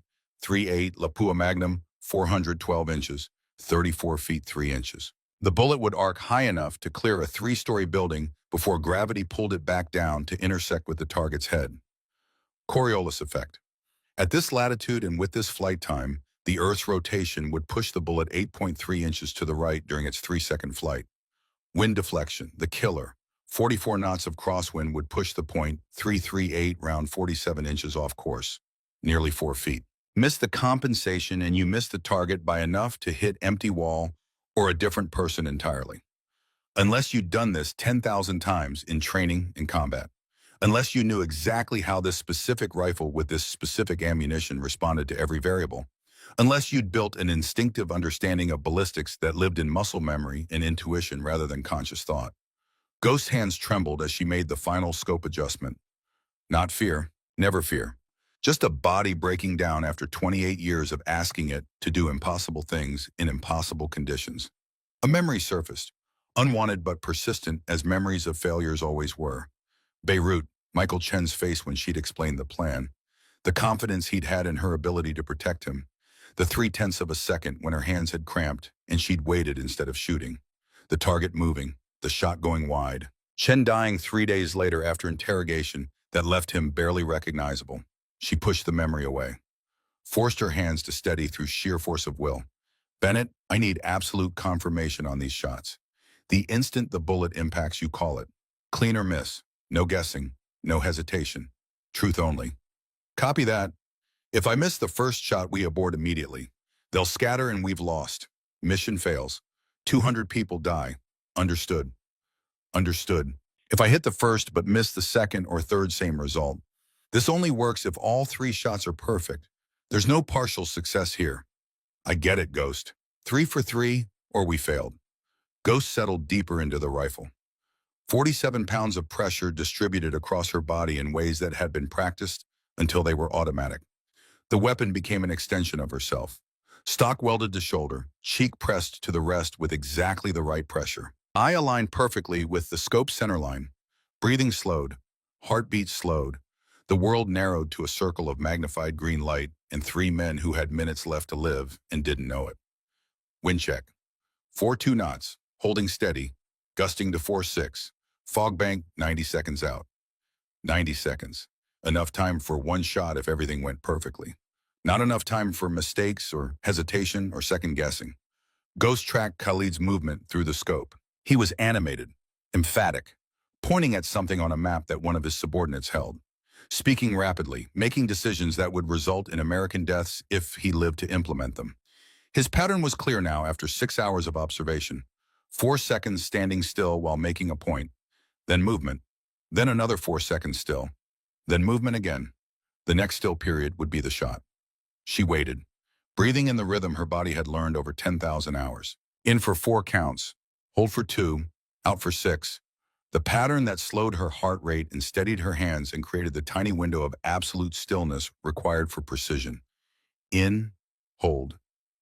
Lapua Magnum, 412 inches, 34 feet 3 inches. The bullet would arc high enough to clear a 3-story building before gravity pulled it back down to intersect with the target's head. Coriolis effect. At this latitude and with this flight time, the Earth's rotation would push the bullet 8.3 inches to the right during its 3-second flight. Wind deflection, the killer. 44 knots of crosswind would push the .338 round 47 inches off course, nearly 4 feet. Miss the compensation and you miss the target by enough to hit empty wall or a different person entirely. Unless you'd done this 10,000 times in training and combat. Unless you knew exactly how this specific rifle with this specific ammunition responded to every variable. Unless you'd built an instinctive understanding of ballistics that lived in muscle memory and intuition rather than conscious thought. Ghost's hands trembled as she made the final scope adjustment. Not fear, never fear. Just a body breaking down after 28 years of asking it to do impossible things in impossible conditions. A memory surfaced, unwanted but persistent as memories of failures always were. Beirut, Michael Chen's face when she'd explained the plan. The confidence he'd had in her ability to protect him. The 0.3 of a second when her hands had cramped and she'd waited instead of shooting. The target moving, the shot going wide. Chen dying 3 days later after interrogation that left him barely recognizable. She pushed the memory away. Forced her hands to steady through sheer force of will. Bennett, I need absolute confirmation on these shots. The instant the bullet impacts, you call it. Clean or miss. No guessing. No hesitation. Truth only. Copy that. If I miss the first shot, we abort immediately. They'll scatter and we've lost. Mission fails. 200 people die. Understood. Understood. If I hit the first but miss the second or third, same result. This only works if all 3 shots are perfect. There's no partial success here. I get it, Ghost. 3 for 3, or we failed. Ghost settled deeper into the rifle. 47 pounds of pressure distributed across her body in ways that had been practiced until they were automatic. The weapon became an extension of herself. Stock welded to shoulder, cheek pressed to the rest with exactly the right pressure. Eye aligned perfectly with the scope centerline. Breathing slowed. Heartbeat slowed. The world narrowed to a circle of magnified green light and 3 men who had minutes left to live and didn't know it. Wind check. 4.2 knots, holding steady, gusting to 4.6. Fog bank 90 seconds out. 90 seconds. Enough time for one shot if everything went perfectly. Not enough time for mistakes or hesitation or second guessing. Ghost tracked Khalid's movement through the scope. He was animated, emphatic, pointing at something on a map that one of his subordinates held, speaking rapidly, making decisions that would result in American deaths if he lived to implement them. His pattern was clear now after 6 hours of observation. 4 seconds standing still while making a point, then movement, then another 4 seconds still, then movement again. The next still period would be the shot. She waited, breathing in the rhythm her body had learned over 10,000 hours. In for 4 counts, hold for 2, out for 6. The pattern that slowed her heart rate and steadied her hands and created the tiny window of absolute stillness required for precision. In, hold,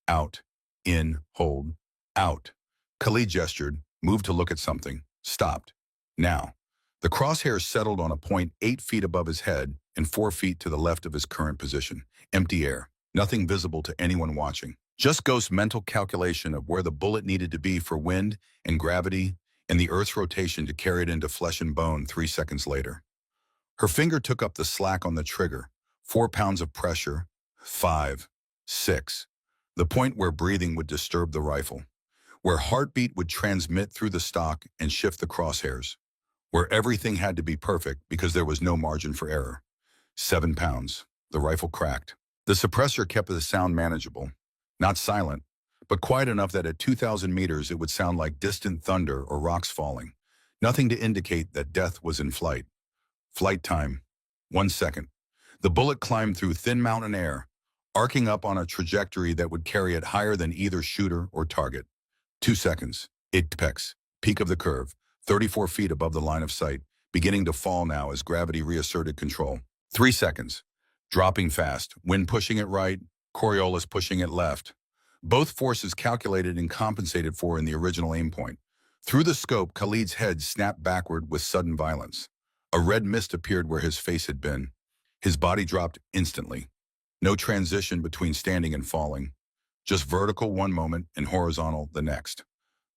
out, in, hold, out. Khalid gestured, moved to look at something, stopped. Now. The crosshairs settled on a point 8 feet above his head and 4 feet to the left of his current position. Empty air, nothing visible to anyone watching. Just Ghost's mental calculation of where the bullet needed to be for wind and gravity and the Earth's rotation to carry it into flesh and bone 3 seconds later. Her finger took up the slack on the trigger. 4 pounds of pressure. 5, 6. The point where breathing would disturb the rifle. Where heartbeat would transmit through the stock and shift the crosshairs. Where everything had to be perfect because there was no margin for error. 7 pounds. The rifle cracked. The suppressor kept the sound manageable. Not silent, but quiet enough that at 2,000 meters it would sound like distant thunder or rocks falling. Nothing to indicate that death was in flight. Flight time. 1 second. The bullet climbed through thin mountain air, arcing up on a trajectory that would carry it higher than either shooter or target. 2 seconds. Apex. Peak of the curve. 34 feet above the line of sight, beginning to fall now as gravity reasserted control. 3 seconds. Dropping fast, wind pushing it right, Coriolis pushing it left. Both forces calculated and compensated for in the original aim point. Through the scope, Khalid's head snapped backward with sudden violence. A red mist appeared where his face had been. His body dropped instantly. No transition between standing and falling. Just vertical one moment and horizontal the next.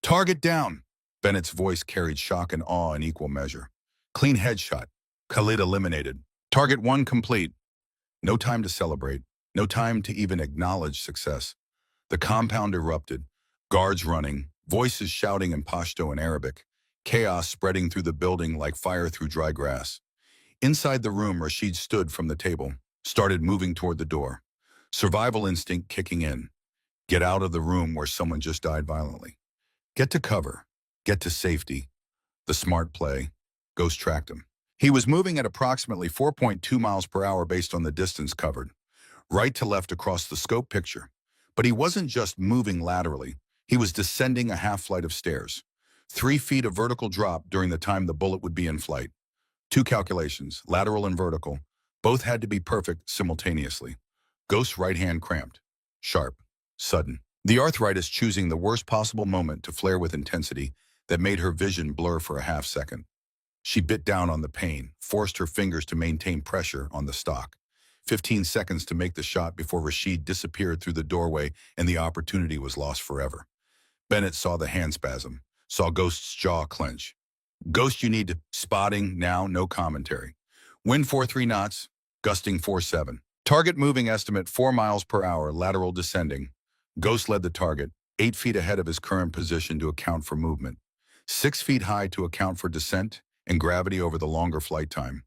Target down! Bennett's voice carried shock and awe in equal measure. Clean headshot. Khalid eliminated. Target 1 complete. No time to celebrate. No time to even acknowledge success. The compound erupted. Guards running. Voices shouting in Pashto and Arabic. Chaos spreading through the building like fire through dry grass. Inside the room, Rashid stood from the table, started moving toward the door. Survival instinct kicking in. Get out of the room where someone just died violently. Get to cover. Get to safety. The smart play. Ghost tracked him. He was moving at approximately 4.2 miles per hour based on the distance covered, right to left across the scope picture. But he wasn't just moving laterally. He was descending a half flight of stairs. 3 feet of vertical drop during the time the bullet would be in flight. 2 calculations, lateral and vertical. Both had to be perfect simultaneously. Ghost's right hand cramped. Sharp. Sudden. The arthritis choosing the worst possible moment to flare with intensity that made her vision blur for a half second. She bit down on the pain, forced her fingers to maintain pressure on the stock. 15 seconds to make the shot before Rashid disappeared through the doorway and the opportunity was lost forever. Bennett saw the hand spasm, saw Ghost's jaw clench. Ghost, you need to... Spotting, now, no commentary. Wind 4-3 knots, gusting 4-7. Target moving estimate 4 miles per hour, lateral descending. Ghost led the target, 8 feet ahead of his current position to account for movement. 6 feet high to account for descent and gravity over the longer flight time.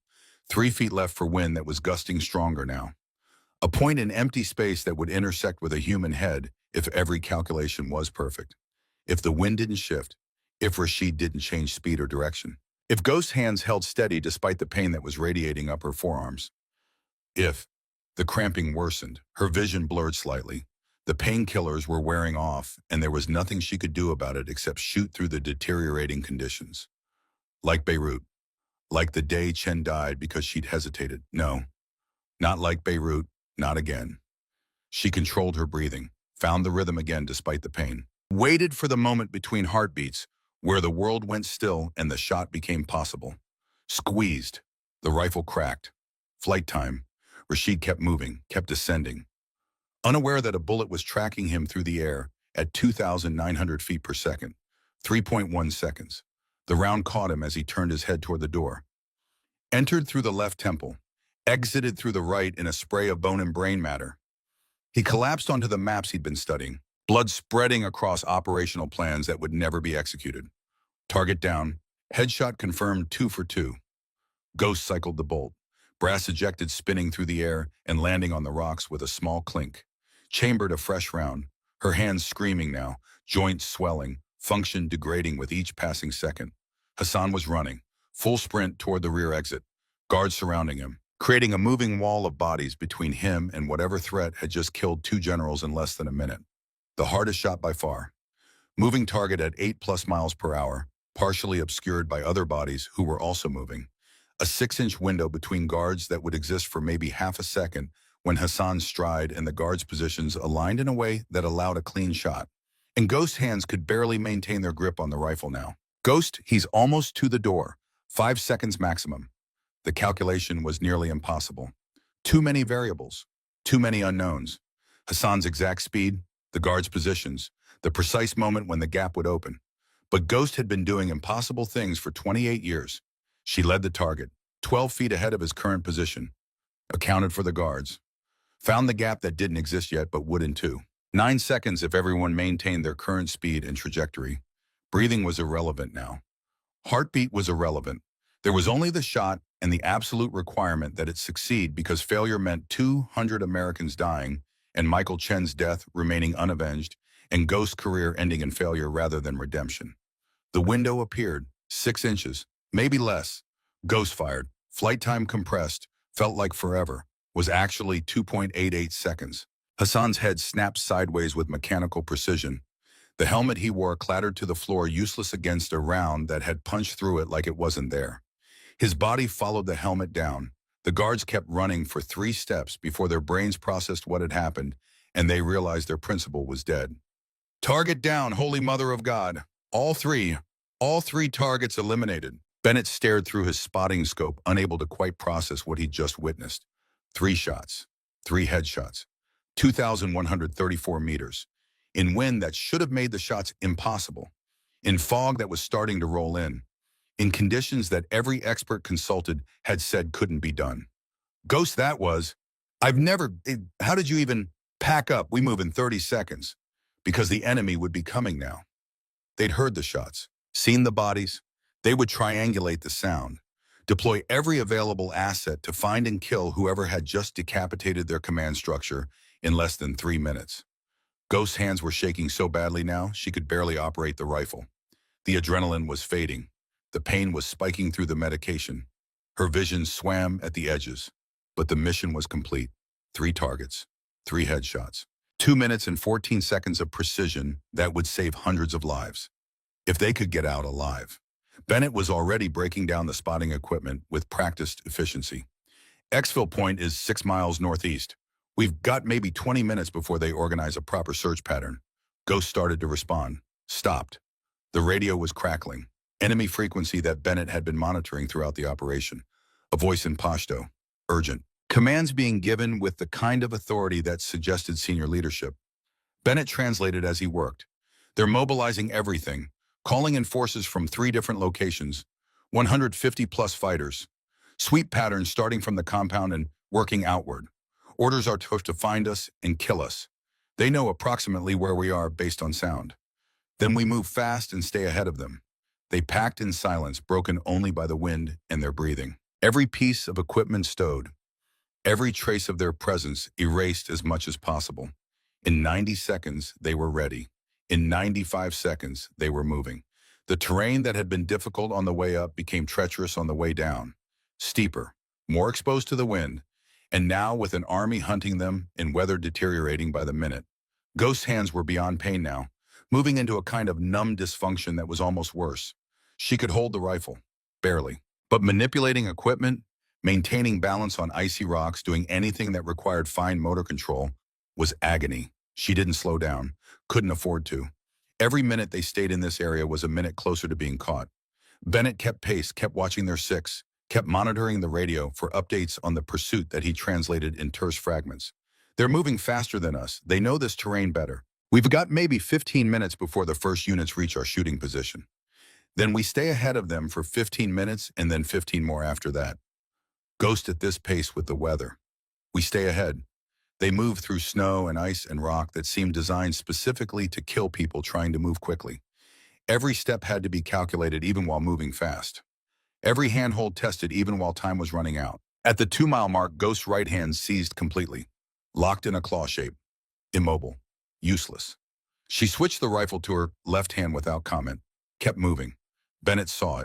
3 feet left for wind that was gusting stronger now. A point in empty space that would intersect with a human head if every calculation was perfect. If the wind didn't shift, if Rashid didn't change speed or direction. If Ghost's hands held steady despite the pain that was radiating up her forearms. If the cramping worsened, her vision blurred slightly. The painkillers were wearing off, and there was nothing she could do about it except shoot through the deteriorating conditions. Like Beirut. Like the day Chen died because she'd hesitated. No, not like Beirut, not again. She controlled her breathing, found the rhythm again despite the pain. Waited for the moment between heartbeats, where the world went still and the shot became possible. Squeezed. The rifle cracked. Flight time. Rashid kept moving, kept descending. Unaware that a bullet was tracking him through the air at 2,900 feet per second, 3.1 seconds. The round caught him as he turned his head toward the door. Entered through the left temple, exited through the right in a spray of bone and brain matter. He collapsed onto the maps he'd been studying, blood spreading across operational plans that would never be executed. Target down, Headshot confirmed 2 for 2. Ghost cycled the bolt. Brass ejected, spinning through the air and landing on the rocks with a small clink. Chambered a fresh round, her hands screaming now, joints swelling, function degrading with each passing second. Hassan was running, full sprint toward the rear exit, guards surrounding him, creating a moving wall of bodies between him and whatever threat had just killed 2 generals in less than a minute. The hardest shot by far. Moving target at 8+ miles per hour, partially obscured by other bodies who were also moving. A 6-inch window between guards that would exist for maybe half a second when Hassan's stride and the guards' positions aligned in a way that allowed a clean shot. And Ghost's hands could barely maintain their grip on the rifle now. Ghost, he's almost to the door. 5 seconds maximum. The calculation was nearly impossible. Too many variables. Too many unknowns. Hassan's exact speed, the guards' positions, the precise moment when the gap would open. But Ghost had been doing impossible things for 28 years. She led the target, 12 feet ahead of his current position, accounted for the guards, found the gap that didn't exist yet but would in 2. 9 seconds if everyone maintained their current speed and trajectory. Breathing was irrelevant now. Heartbeat was irrelevant. There was only the shot and the absolute requirement that it succeed, because failure meant 200 Americans dying and Michael Chen's death remaining unavenged and Ghost's career ending in failure rather than redemption. The window appeared, 6 inches, maybe less. Ghost fired. Flight time compressed, felt like forever, was actually 2.88 seconds. Hassan's head snapped sideways with mechanical precision. The helmet he wore clattered to the floor, useless against a round that had punched through it like it wasn't there. His body followed the helmet down. The guards kept running for 3 steps before their brains processed what had happened, and they realized their principal was dead. Target down, Holy Mother of God. All three targets eliminated. Bennett stared through his spotting scope, unable to quite process what he'd just witnessed. 3 shots, 3 headshots, 2,134 meters. In wind that should have made the shots impossible. In fog that was starting to roll in. In conditions that every expert consulted had said couldn't be done. Ghost, that was. How did you even pack up? We move in 30 seconds. Because the enemy would be coming now. They'd heard the shots, seen the bodies. They would triangulate the sound, deploy every available asset to find and kill whoever had just decapitated their command structure in less than 3 minutes. Ghost's hands were shaking so badly now she could barely operate the rifle. The adrenaline was fading. The pain was spiking through the medication. Her vision swam at the edges. But the mission was complete. 3 targets, 3 headshots. 2 minutes and 14 seconds of precision that would save hundreds of lives. If they could get out alive. Bennett was already breaking down the spotting equipment with practiced efficiency. Exfil Point is 6 miles northeast. We've got maybe 20 minutes before they organize a proper search pattern. Ghost started to respond. Stopped. The radio was crackling. Enemy frequency that Bennett had been monitoring throughout the operation. A voice in Pashto. Urgent. Commands being given with the kind of authority that suggested senior leadership. Bennett translated as he worked. They're mobilizing everything, calling in forces from 3 different locations, 150+ fighters. Sweep patterns starting from the compound and working outward. Orders are to find us and kill us. They know approximately where we are based on sound. Then we move fast and stay ahead of them. They packed in silence, broken only by the wind and their breathing. Every piece of equipment stowed. Every trace of their presence erased as much as possible. In 90 seconds, they were ready. In 95 seconds, they were moving. The terrain that had been difficult on the way up became treacherous on the way down. Steeper, more exposed to the wind, and now with an army hunting them and weather deteriorating by the minute. Ghost's hands were beyond pain now, moving into a kind of numb dysfunction that was almost worse. She could hold the rifle, barely. But manipulating equipment, maintaining balance on icy rocks, doing anything that required fine motor control, was agony. She didn't slow down, couldn't afford to. Every minute they stayed in this area was a minute closer to being caught. Bennett kept pace, kept watching their 6, kept monitoring the radio for updates on the pursuit that he translated in terse fragments. They're moving faster than us. They know this terrain better. We've got maybe 15 minutes before the first units reach our shooting position. Then we stay ahead of them for 15 minutes and then 15 more after that. Ghost at this pace with the weather. We stay ahead. They move through snow and ice and rock that seemed designed specifically to kill people trying to move quickly. Every step had to be calculated even while moving fast. Every handhold tested even while time was running out. At the 2-mile mark, Ghost's right hand seized completely, locked in a claw shape, immobile, useless. She switched the rifle to her left hand without comment, kept moving. Bennett saw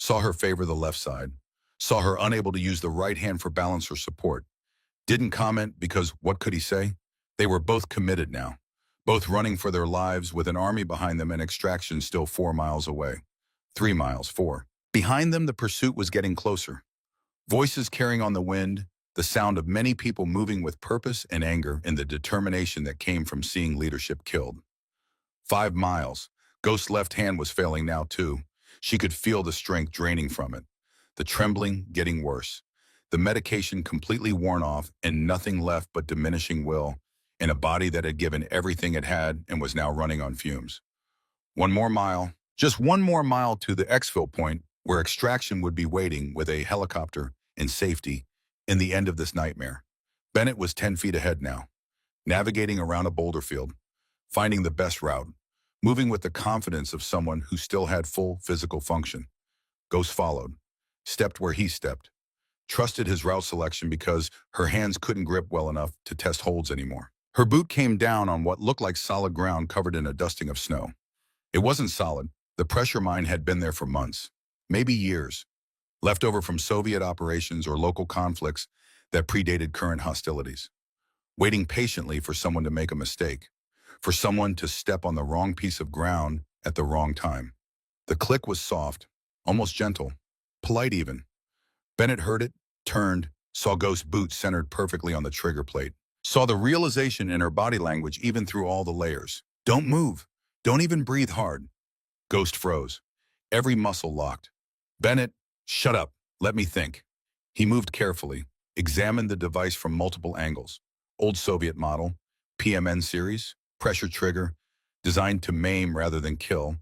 her favor the left side, saw her unable to use the right hand for balance or support. Didn't comment because what could he say? They were both committed now, both running for their lives with an army behind them and extraction still 4 miles away. 3 miles, 4. Behind them, the pursuit was getting closer. Voices carrying on the wind, the sound of many people moving with purpose and anger and the determination that came from seeing leadership killed. 5 miles. Ghost's left hand was failing now too. She could feel the strength draining from it. The trembling getting worse. The medication completely worn off and nothing left but diminishing will in a body that had given everything it had and was now running on fumes. 1 more mile. Just 1 more mile to the exfil point where extraction would be waiting with a helicopter in safety in the end of this nightmare. Bennett was 10 feet ahead now, navigating around a boulder field, finding the best route, moving with the confidence of someone who still had full physical function. Ghost followed, stepped where he stepped, trusted his route selection because her hands couldn't grip well enough to test holds anymore. Her boot came down on what looked like solid ground covered in a dusting of snow. It wasn't solid. The pressure mine had been there for months, maybe years, left over from Soviet operations or local conflicts that predated current hostilities, waiting patiently for someone to make a mistake, for someone to step on the wrong piece of ground at the wrong time. The click was soft, almost gentle, polite even. Bennett heard it, turned, saw Ghost's boot centered perfectly on the trigger plate, saw the realization in her body language even through all the layers. Don't move. Don't even breathe hard. Ghost froze, every muscle locked. Bennett, shut up. Let me think. He moved carefully, examined the device from multiple angles. Old Soviet model, PMN series, pressure trigger, designed to maim rather than kill,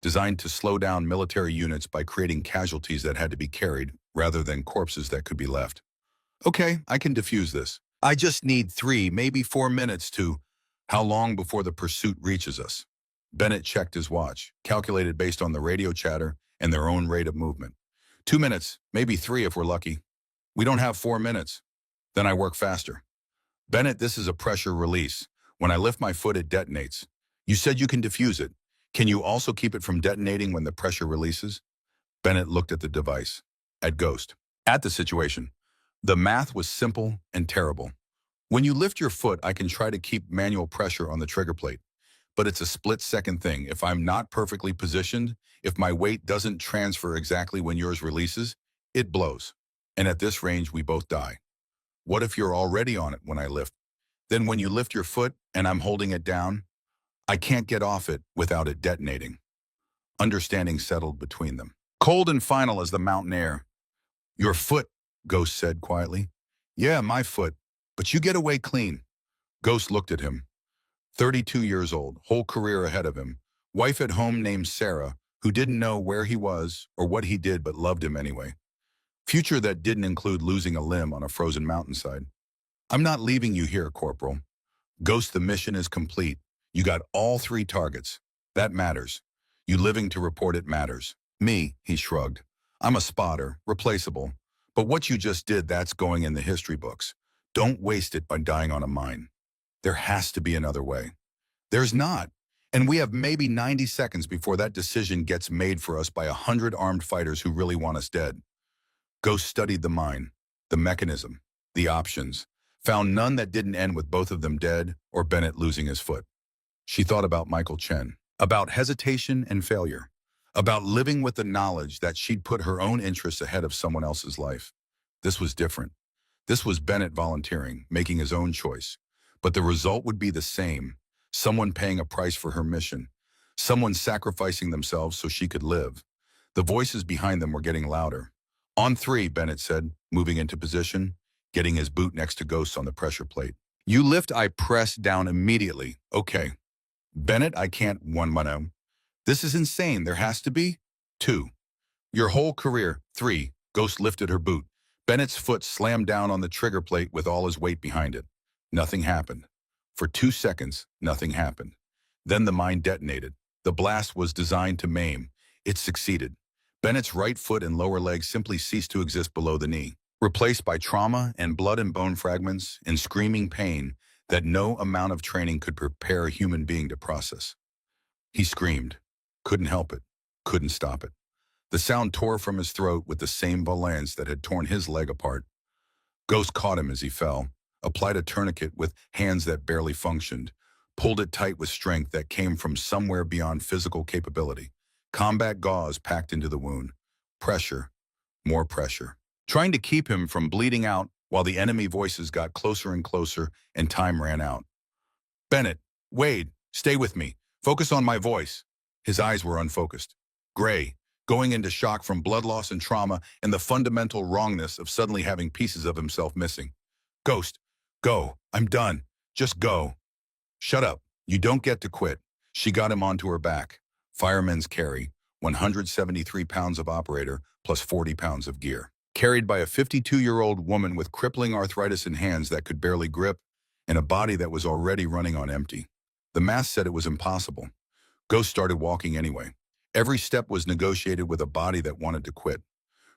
designed to slow down military units by creating casualties that had to be carried rather than corpses that could be left. Okay, I can defuse this. I just need 3, maybe 4 minutes to... How long before the pursuit reaches us? Bennett checked his watch, calculated based on the radio chatter and their own rate of movement. 2 minutes, maybe 3 if we're lucky. We don't have 4 minutes. Then I work faster. Bennett, this is a pressure release. When I lift my foot, it detonates. You said you can defuse it. Can you also keep it from detonating when the pressure releases? Bennett looked at the device, at Ghost, at the situation. The math was simple and terrible. When you lift your foot, I can try to keep manual pressure on the trigger plate. But it's a split-second thing. If I'm not perfectly positioned, if my weight doesn't transfer exactly when yours releases, it blows. And at this range, we both die. What if you're already on it when I lift? Then when you lift your foot and I'm holding it down, I can't get off it without it detonating. Understanding settled between them. Cold and final as the mountain air. Your foot, Ghost said quietly. Yeah, my foot. But you get away clean. Ghost looked at him. 32 years old, whole career ahead of him. Wife at home named Sarah, who didn't know where he was or what he did but loved him anyway. Future that didn't include losing a limb on a frozen mountainside. I'm not leaving you here, Corporal. Ghost, the mission is complete. You got all 3 targets. That matters. You living to report it matters. Me, he shrugged. I'm a spotter, replaceable. But what you just did, that's going in the history books. Don't waste it by dying on a mine. There has to be another way. There's not. And we have maybe 90 seconds before that decision gets made for us by 100 armed fighters who really want us dead. Ghost studied the mine, the mechanism, the options, found none that didn't end with both of them dead or Bennett losing his foot. She thought about Michael Chen, about hesitation and failure, about living with the knowledge that she'd put her own interests ahead of someone else's life. This was different. This was Bennett volunteering, making his own choice. But the result would be the same. Someone paying a price for her mission. Someone sacrificing themselves so she could live. The voices behind them were getting louder. On 3, Bennett said, moving into position, getting his boot next to Ghost on the pressure plate. You lift, I press down immediately. Okay. Bennett, I can't. 1 minute. This is insane. There has to be. 2. Your whole career. 3. Ghost lifted her boot. Bennett's foot slammed down on the trigger plate with all his weight behind it. Nothing happened. For 2 seconds, nothing happened. Then the mine detonated. The blast was designed to maim. It succeeded. Bennett's right foot and lower leg simply ceased to exist below the knee, replaced by trauma and blood and bone fragments and screaming pain that no amount of training could prepare a human being to process. He screamed, couldn't help it, couldn't stop it. The sound tore from his throat with the same violence that had torn his leg apart. Ghost caught him as he fell, applied a tourniquet with hands that barely functioned, pulled it tight with strength that came from somewhere beyond physical capability. Combat gauze packed into the wound. Pressure, more pressure. Trying to keep him from bleeding out while the enemy voices got closer and closer and time ran out. Bennett, Wade, stay with me. Focus on my voice. His eyes were unfocused. Gray, going into shock from blood loss and trauma and the fundamental wrongness of suddenly having pieces of himself missing. Ghost, go. I'm done. Just go. Shut up. You don't get to quit. She got him onto her back. Fireman's carry, 173 pounds of operator plus 40 pounds of gear. Carried by a 52-year-old woman with crippling arthritis in hands that could barely grip and a body that was already running on empty. The math said it was impossible. Ghost started walking anyway. Every step was negotiated with a body that wanted to quit.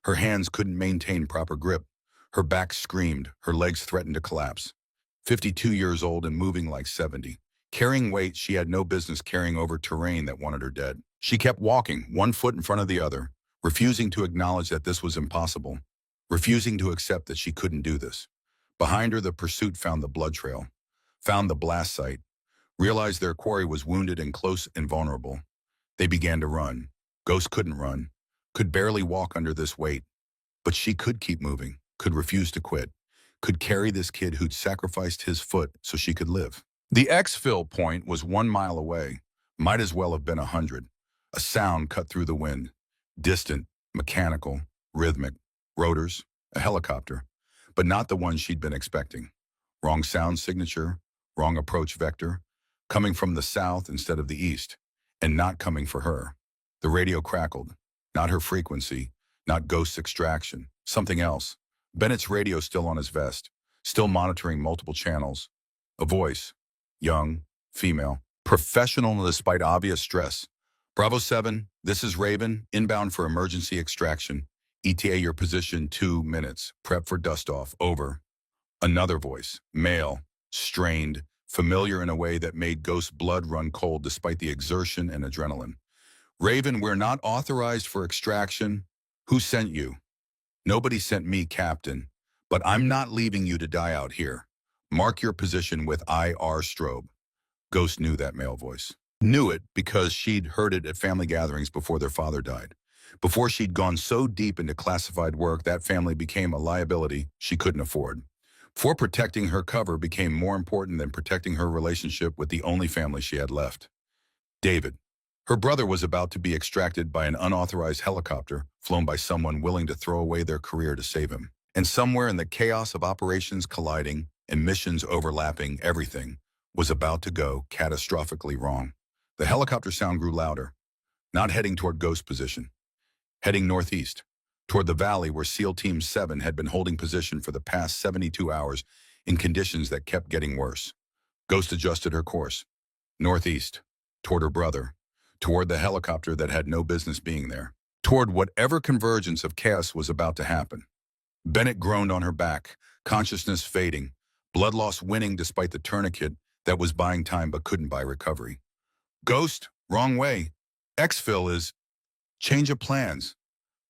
Her hands couldn't maintain proper grip. Her back screamed. Her legs threatened to collapse. 52 years old and moving like 70. Carrying weight she had no business carrying over terrain that wanted her dead. She kept walking, one foot in front of the other, refusing to acknowledge that this was impossible, refusing to accept that she couldn't do this. Behind her, the pursuit found the blood trail, found the blast site, realized their quarry was wounded and close and vulnerable. They began to run. Ghost couldn't run, could barely walk under this weight, but she could keep moving, could refuse to quit, could carry this kid who'd sacrificed his foot so she could live. The exfil point was 1 mile away, might as well have been 100. A sound cut through the wind, distant, mechanical, rhythmic, rotors, a helicopter, but not the one she'd been expecting. Wrong sound signature, wrong approach vector, coming from the south instead of the east, and not coming for her. The radio crackled, not her frequency, not Ghost's extraction, something else. Bennett's radio still on his vest, still monitoring multiple channels. A voice, young, female, professional despite obvious stress. Bravo 7, this is Raven, inbound for emergency extraction. ETA your position 2 minutes. Prep for dust-off. Over. Another voice, male, strained, familiar in a way that made Ghost's blood run cold despite the exertion and adrenaline. Raven, we're not authorized for extraction. Who sent you? Nobody sent me, Captain, but I'm not leaving you to die out here. Mark your position with IR strobe. Ghost knew that male voice. Knew it because she'd heard it at family gatherings before their father died. Before she'd gone so deep into classified work, that family became a liability she couldn't afford. For protecting her cover became more important than protecting her relationship with the only family she had left. David. Her brother was about to be extracted by an unauthorized helicopter flown by someone willing to throw away their career to save him. And somewhere in the chaos of operations colliding and missions overlapping, everything was about to go catastrophically wrong. The helicopter sound grew louder, not heading toward Ghost position, heading northeast, toward the valley where SEAL Team 7 had been holding position for the past 72 hours in conditions that kept getting worse. Ghost adjusted her course, northeast, toward her brother, toward the helicopter that had no business being there, toward whatever convergence of chaos was about to happen. Bennett groaned on her back, consciousness fading, blood loss winning despite the tourniquet that was buying time but couldn't buy recovery. Ghost, wrong way. Exfil is change of plans.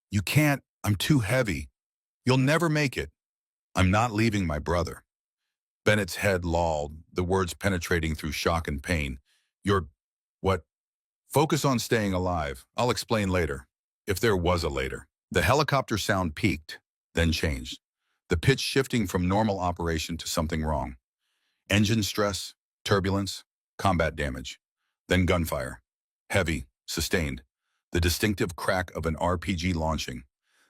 You can't, I'm too heavy. You'll never make it. I'm not leaving my brother. Bennett's head lolled, the words penetrating through shock and pain. You're, what? Focus on staying alive. I'll explain later. If there was a later. The helicopter sound peaked, then changed. The pitch shifting from normal operation to something wrong. Engine stress, turbulence, combat damage. Then gunfire. Heavy, sustained. The distinctive crack of an RPG launching.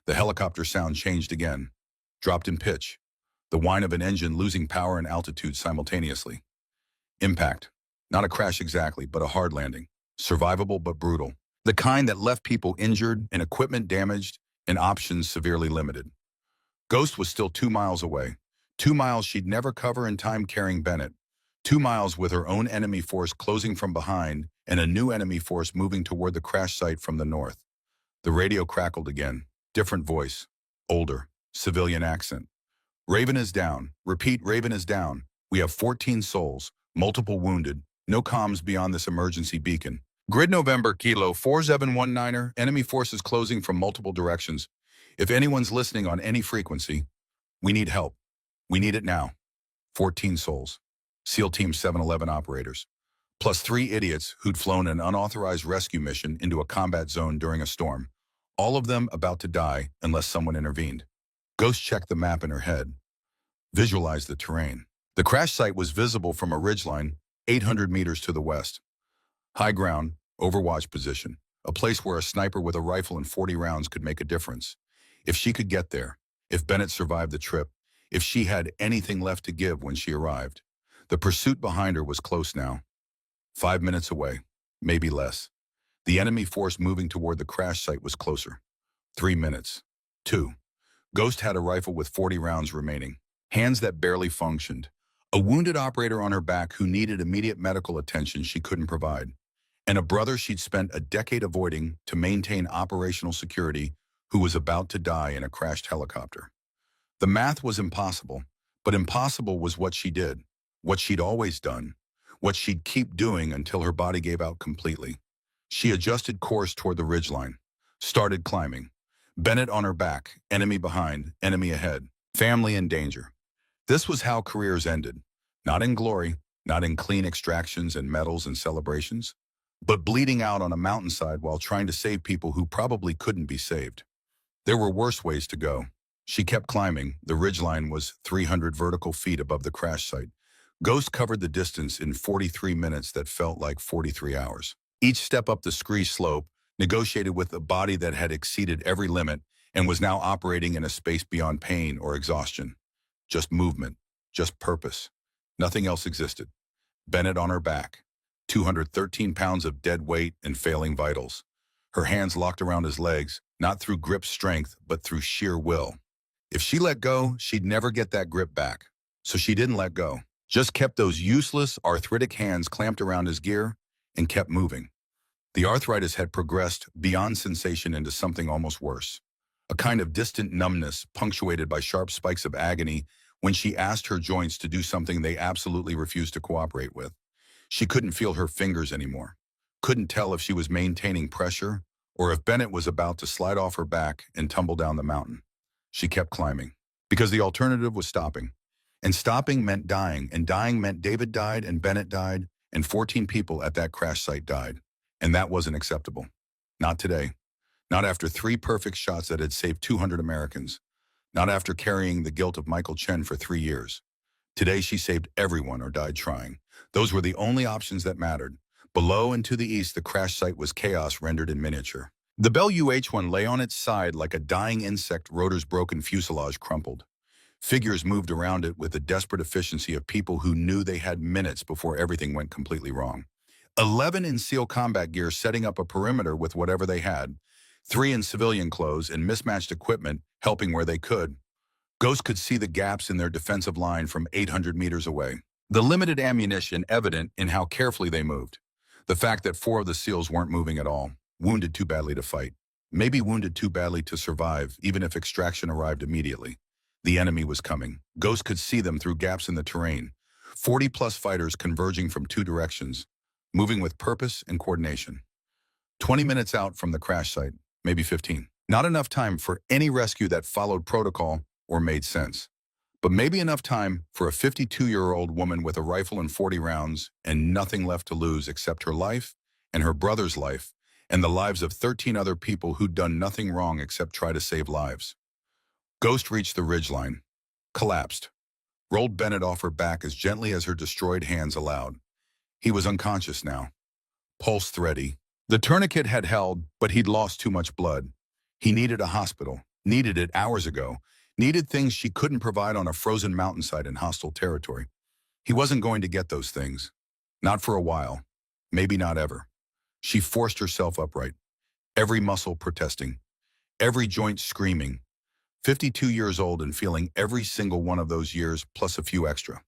The helicopter sound changed again. Dropped in pitch. The whine of an engine losing power and altitude simultaneously. Impact. Not a crash exactly, but a hard landing. Survivable but brutal. The kind that left people injured and equipment damaged and options severely limited. Ghost was still 2 miles away. 2 miles she'd never cover in time carrying Bennett. 2 miles with her own enemy force closing from behind and a new enemy force moving toward the crash site from the north. The radio crackled again. Different voice. Older. Civilian accent. Raven is down. Repeat, Raven is down. We have 14 souls. Multiple wounded. No comms beyond this emergency beacon. Grid November Kilo 4719er. Enemy forces closing from multiple directions. If anyone's listening on any frequency, we need help. We need it now. 14 souls. SEAL Team 711 operators. Plus 3 idiots who'd flown an unauthorized rescue mission into a combat zone during a storm. All of them about to die unless someone intervened. Ghost checked the map in her head. Visualized the terrain. The crash site was visible from a ridgeline 800 meters to the west. High ground, overwatch position. A place where a sniper with a rifle and 40 rounds could make a difference. If she could get there, if Bennett survived the trip, if she had anything left to give when she arrived. The pursuit behind her was close now. 5 minutes away, maybe less. The enemy force moving toward the crash site was closer. 3 minutes. 2. Ghost had a rifle with 40 rounds remaining. Hands that barely functioned. A wounded operator on her back who needed immediate medical attention she couldn't provide. And a brother she'd spent a decade avoiding to maintain operational security who was about to die in a crashed helicopter. The math was impossible, but impossible was what she did, what she'd always done, what she'd keep doing until her body gave out completely. She adjusted course toward the ridgeline, started climbing. Bennett on her back, enemy behind, enemy ahead, family in danger. This was how careers ended. Not in glory, not in clean extractions and medals and celebrations, but bleeding out on a mountainside while trying to save people who probably couldn't be saved. There were worse ways to go. She kept climbing. The ridgeline was 300 vertical feet above the crash site. Ghost covered the distance in 43 minutes that felt like 43 hours. Each step up the scree slope negotiated with a body that had exceeded every limit and was now operating in a space beyond pain or exhaustion. Just movement, just purpose. Nothing else existed. Bennett on her back, 213 pounds of dead weight and failing vitals. Her hands locked around his legs, not through grip strength, but through sheer will. If she let go, she'd never get that grip back. So she didn't let go. Just kept those useless, arthritic hands clamped around his gear and kept moving. The arthritis had progressed beyond sensation into something almost worse. A kind of distant numbness punctuated by sharp spikes of agony when she asked her joints to do something they absolutely refused to cooperate with. She couldn't feel her fingers anymore. Couldn't tell if she was maintaining pressure or if Bennett was about to slide off her back and tumble down the mountain. She kept climbing because the alternative was stopping. And stopping meant dying, and dying meant David died and Bennett died, and 14 people at that crash site died. And that wasn't acceptable. Not today. Not after 3 perfect shots that had saved 200 Americans. Not after carrying the guilt of Michael Chen for 3 years. Today she saved everyone or died trying. Those were the only options that mattered. Below and to the east, the crash site was chaos rendered in miniature. The Bell UH-1 lay on its side like a dying insect, rotor's broken fuselage crumpled. Figures moved around it with the desperate efficiency of people who knew they had minutes before everything went completely wrong. 11 in SEAL combat gear setting up a perimeter with whatever they had. 3 in civilian clothes and mismatched equipment helping where they could. Ghost could see the gaps in their defensive line from 800 meters away. The limited ammunition evident in how carefully they moved. The fact that 4 of the SEALs weren't moving at all. Wounded too badly to fight. Maybe wounded too badly to survive, even if extraction arrived immediately. The enemy was coming. Ghost could see them through gaps in the terrain. 40-plus fighters converging from 2 directions, moving with purpose and coordination. 20 minutes out from the crash site, maybe 15. Not enough time for any rescue that followed protocol or made sense. But maybe enough time for a 52-year-old woman with a rifle and 40 rounds and nothing left to lose except her life and her brother's life and the lives of 13 other people who'd done nothing wrong except try to save lives. Ghost reached the ridgeline, collapsed, rolled Bennett off her back as gently as her destroyed hands allowed. He was unconscious now, pulse thready. The tourniquet had held, but he'd lost too much blood. He needed a hospital, needed it hours ago, needed things she couldn't provide on a frozen mountainside in hostile territory. He wasn't going to get those things. Not for a while, maybe not ever. She forced herself upright, every muscle protesting, every joint screaming. 52 years old and feeling every single one of those years plus a few extra.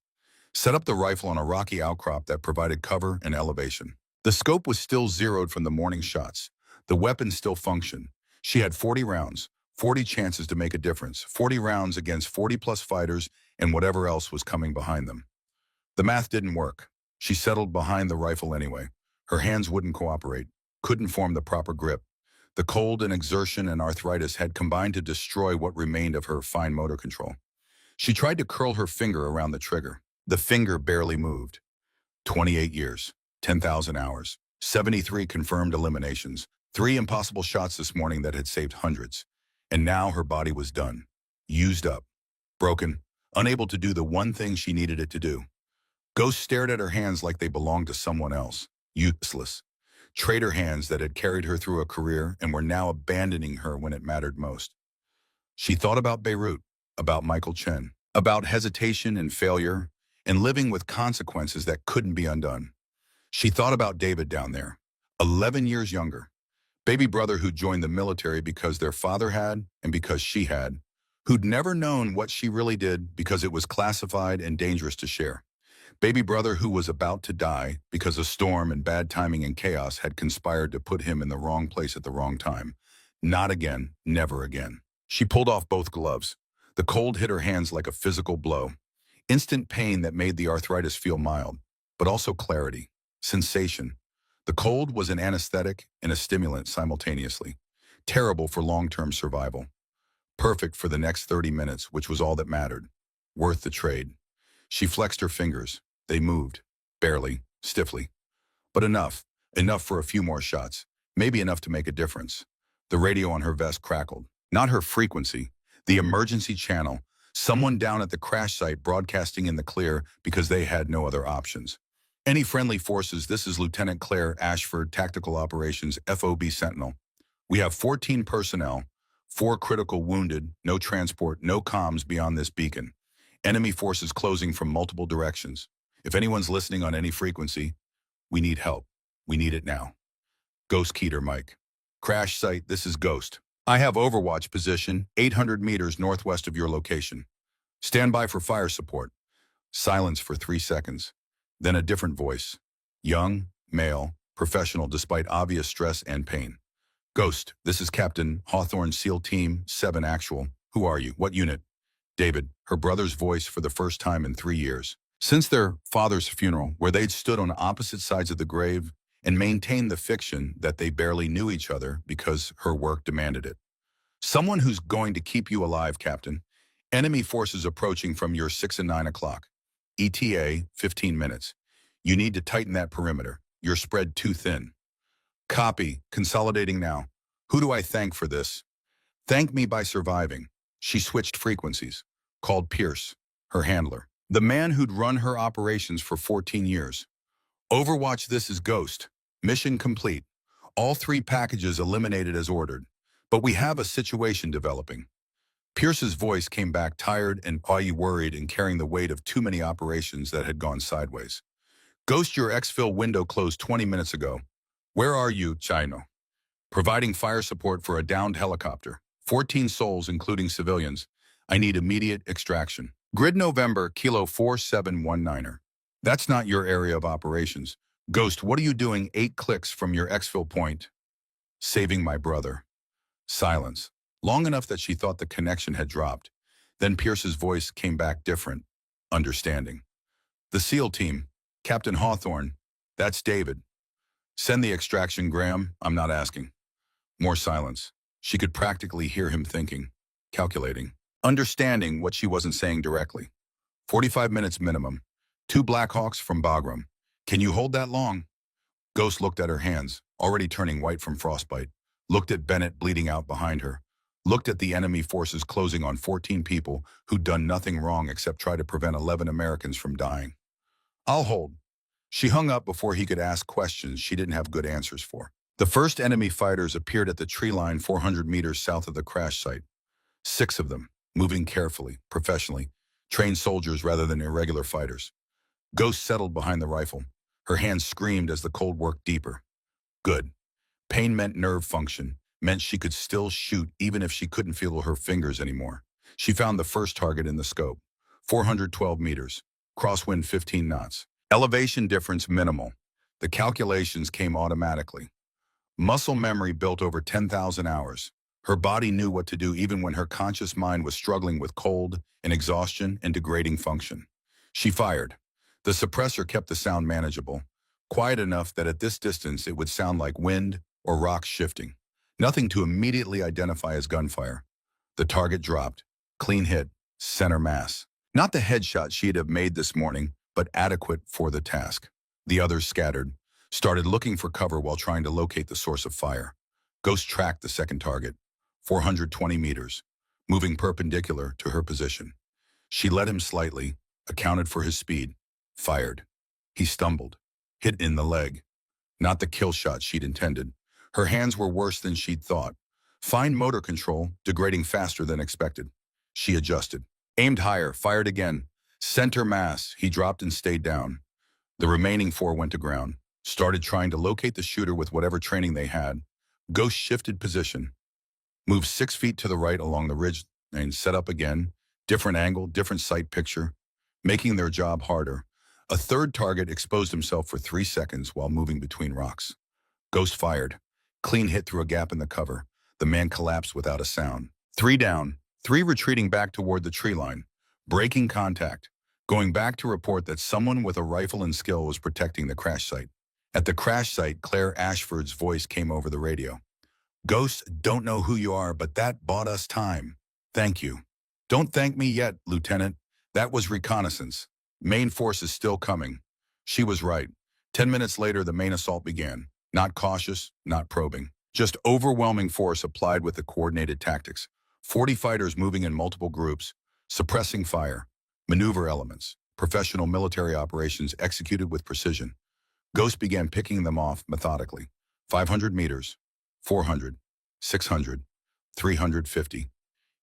Set up the rifle on a rocky outcrop that provided cover and elevation. The scope was still zeroed from the morning shots. The weapon still functioned. She had 40 rounds, 40 chances to make a difference, 40 rounds against 40-plus fighters and whatever else was coming behind them. The math didn't work. She settled behind the rifle anyway. Her hands wouldn't cooperate, couldn't form the proper grip. The cold and exertion and arthritis had combined to destroy what remained of her fine motor control. She tried to curl her finger around the trigger. The finger barely moved. 28 years, 10,000 hours, 73 confirmed eliminations, 3 impossible shots this morning that had saved hundreds. And now her body was done, used up, broken, unable to do the one thing she needed it to do. Ghost stared at her hands like they belonged to someone else, useless. Traitor hands that had carried her through a career and were now abandoning her when it mattered most. She thought about Beirut, about Michael Chen, about hesitation and failure, and living with consequences that couldn't be undone. She thought about David down there, 11 years younger, baby brother who joined the military because their father had and because she had, who'd never known what she really did because it was classified and dangerous to share. Baby brother who was about to die because a storm and bad timing and chaos had conspired to put him in the wrong place at the wrong time. Not again, never again. She pulled off both gloves. The cold hit her hands like a physical blow. Instant pain that made the arthritis feel mild, but also clarity, sensation. The cold was an anesthetic and a stimulant simultaneously. Terrible for long-term survival. Perfect for the next 30 minutes, which was all that mattered. Worth the trade. She flexed her fingers. They moved, barely, stiffly. But enough for a few more shots, maybe enough to make a difference. The radio on her vest crackled. Not her frequency, the emergency channel. Someone down at the crash site broadcasting in the clear because they had no other options. Any friendly forces, this is Lieutenant Claire Ashford, Tactical Operations, FOB Sentinel. We have 14 personnel, 4 critical wounded, no transport, no comms beyond this beacon. Enemy forces closing from multiple directions. If anyone's listening on any frequency, we need help. We need it now. Ghost Keeter, Mike. Crash site, this is Ghost. I have Overwatch position, 800 meters northwest of your location. Stand by for fire support. Silence for 3 seconds. Then a different voice. Young, male, professional despite obvious stress and pain. Ghost, this is Captain Hawthorne SEAL Team 7 Actual. Who are you? What unit? David, her brother's voice for the first time in 3 years. Since their father's funeral, where they'd stood on opposite sides of the grave and maintained the fiction that they barely knew each other because her work demanded it. Someone who's going to keep you alive, Captain. Enemy forces approaching from your 6 and 9 o'clock. ETA, 15 minutes. You need to tighten that perimeter. You're spread too thin. Copy, consolidating now. Who do I thank for this? Thank me by surviving. She switched frequencies. Called Pierce, her handler. The man who'd run her operations for 14 years. Overwatch, this is Ghost. Mission complete. All 3 packages eliminated as ordered. But we have a situation developing. Pierce's voice came back tired and worried and carrying the weight of too many operations that had gone sideways. Ghost, your exfil window closed 20 minutes ago. Where are you, Chino? Providing fire support for a downed helicopter. 14 souls, including civilians. I need immediate extraction. Grid November, Kilo 4719er. That's not your area of operations. Ghost, what are you doing 8 clicks from your exfil point? Saving my brother. Silence. Long enough that she thought the connection had dropped. Then Pierce's voice came back different, understanding. The SEAL team, Captain Hawthorne, that's David. Send the extraction, Graham, I'm not asking. More silence. She could practically hear him thinking, calculating, understanding what she wasn't saying directly. 45 minutes minimum. 2 Blackhawks from Bagram. Can you hold that long? Ghost looked at her hands, already turning white from frostbite. Looked at Bennett bleeding out behind her. Looked at the enemy forces closing on 14 people who'd done nothing wrong except try to prevent 11 Americans from dying. I'll hold. She hung up before he could ask questions she didn't have good answers for. The first enemy fighters appeared at the tree line 400 meters south of the crash site. 6 of them, moving carefully, professionally, trained soldiers rather than irregular fighters. Ghost settled behind the rifle. Her hands screamed as the cold worked deeper. Good. Pain meant nerve function, meant she could still shoot even if she couldn't feel her fingers anymore. She found the first target in the scope. 412 meters. Crosswind 15 knots. Elevation difference minimal. The calculations came automatically. Muscle memory built over 10,000 hours. Her body knew what to do even when her conscious mind was struggling with cold and exhaustion and degrading function. She fired. The suppressor kept the sound manageable, quiet enough that at this distance it would sound like wind or rocks shifting. Nothing to immediately identify as gunfire. The target dropped. Clean hit. Center mass. Not the headshot she'd have made this morning, but adequate for the task. The others scattered, started looking for cover while trying to locate the source of fire. Ghost tracked the second target, 420 meters, moving perpendicular to her position. She led him slightly, accounted for his speed, fired. He stumbled, hit in the leg. Not the kill shot she'd intended. Her hands were worse than she'd thought. Fine motor control, degrading faster than expected. She adjusted, aimed higher, fired again. Center mass, he dropped and stayed down. The remaining 4 went to ground, started trying to locate the shooter with whatever training they had. Ghost shifted position, moved 6 feet to the right along the ridge and set up again. Different angle, different sight picture, making their job harder. A third target exposed himself for 3 seconds while moving between rocks. Ghost fired. Clean hit through a gap in the cover. The man collapsed without a sound. 3 down, 3 retreating back toward the tree line, breaking contact, going back to report that someone with a rifle and skill was protecting the crash site. At the crash site, Claire Ashford's voice came over the radio. "Ghosts don't know who you are, but that bought us time. Thank you." "Don't thank me yet, Lieutenant. That was reconnaissance. Main force is still coming." She was right. 10 minutes later, the main assault began. Not cautious, not probing. Just overwhelming force applied with the coordinated tactics. 40 fighters moving in multiple groups, suppressing fire, maneuver elements, professional military operations executed with precision. Ghost began picking them off methodically. 500 meters, 400, 600, 350.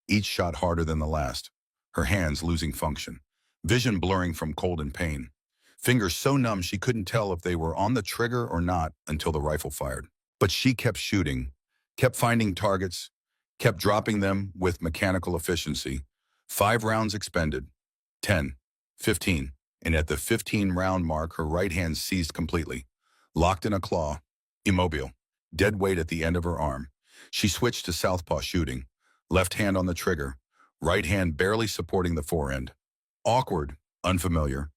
Each shot harder than the last. Her hands losing function. Vision blurring from cold and pain. Fingers so numb she couldn't tell if they were on the trigger or not until the rifle fired. But she kept shooting, kept finding targets, kept dropping them with mechanical efficiency. 5 rounds expended. 10, 15, and at the 15-round mark, her right hand seized completely. Locked in a claw, immobile, dead weight at the end of her arm. She switched to southpaw shooting, left hand on the trigger, right hand barely supporting the forend. Awkward, unfamiliar,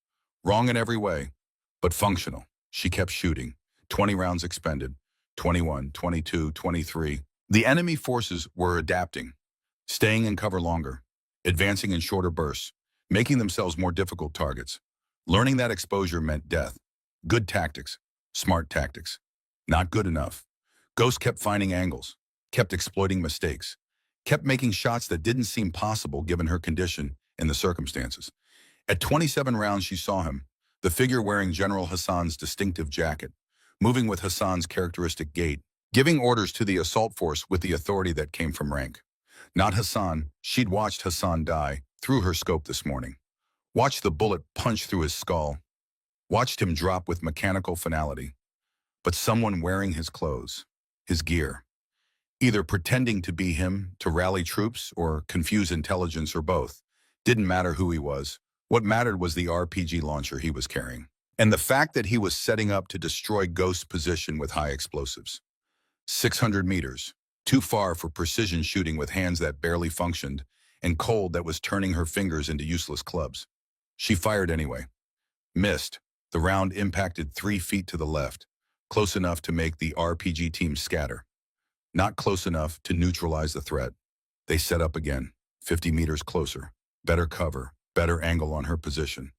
wrong in every way, but functional. She kept shooting. 20 rounds expended. 21, 22, 23. The enemy forces were adapting, staying in cover longer, advancing in shorter bursts, making themselves more difficult targets. Learning that exposure meant death. Good tactics, smart tactics. Not good enough. Ghost kept finding angles, kept exploiting mistakes, kept making shots that didn't seem possible given her condition and the circumstances. At 27 rounds, she saw him, the figure wearing General Hassan's distinctive jacket, moving with Hassan's characteristic gait, giving orders to the assault force with the authority that came from rank. Not Hassan. She'd watched Hassan die through her scope this morning. Watched the bullet punch through his skull. Watched him drop with mechanical finality. But someone wearing his clothes, his gear. Either pretending to be him to rally troops or confuse intelligence or both. Didn't matter who he was. What mattered was the RPG launcher he was carrying. And the fact that he was setting up to destroy Ghost's position with high explosives. 600 meters. Too far for precision shooting with hands that barely functioned, and cold that was turning her fingers into useless clubs. She fired anyway. Missed. The round impacted 3 feet to the left, close enough to make the RPG team scatter. Not close enough to neutralize the threat. They set up again, 50 meters closer. Better cover, better angle on her position.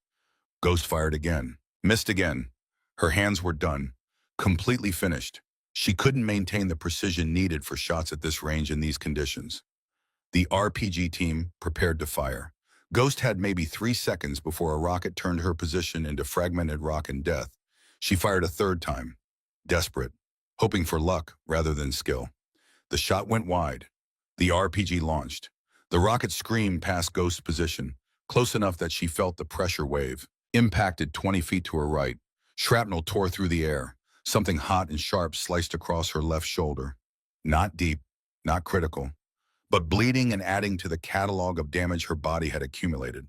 Ghost fired again. Missed again. Her hands were done, completely finished. She couldn't maintain the precision needed for shots at this range in these conditions. The RPG team prepared to fire. Ghost had maybe 3 seconds before a rocket turned her position into fragmented rock and death. She fired a third time, desperate, hoping for luck rather than skill. The shot went wide. The RPG launched. The rocket screamed past Ghost's position, close enough that she felt the pressure wave. Impacted 20 feet to her right. Shrapnel tore through the air. Something hot and sharp sliced across her left shoulder. Not deep, not critical, but bleeding and adding to the catalog of damage her body had accumulated.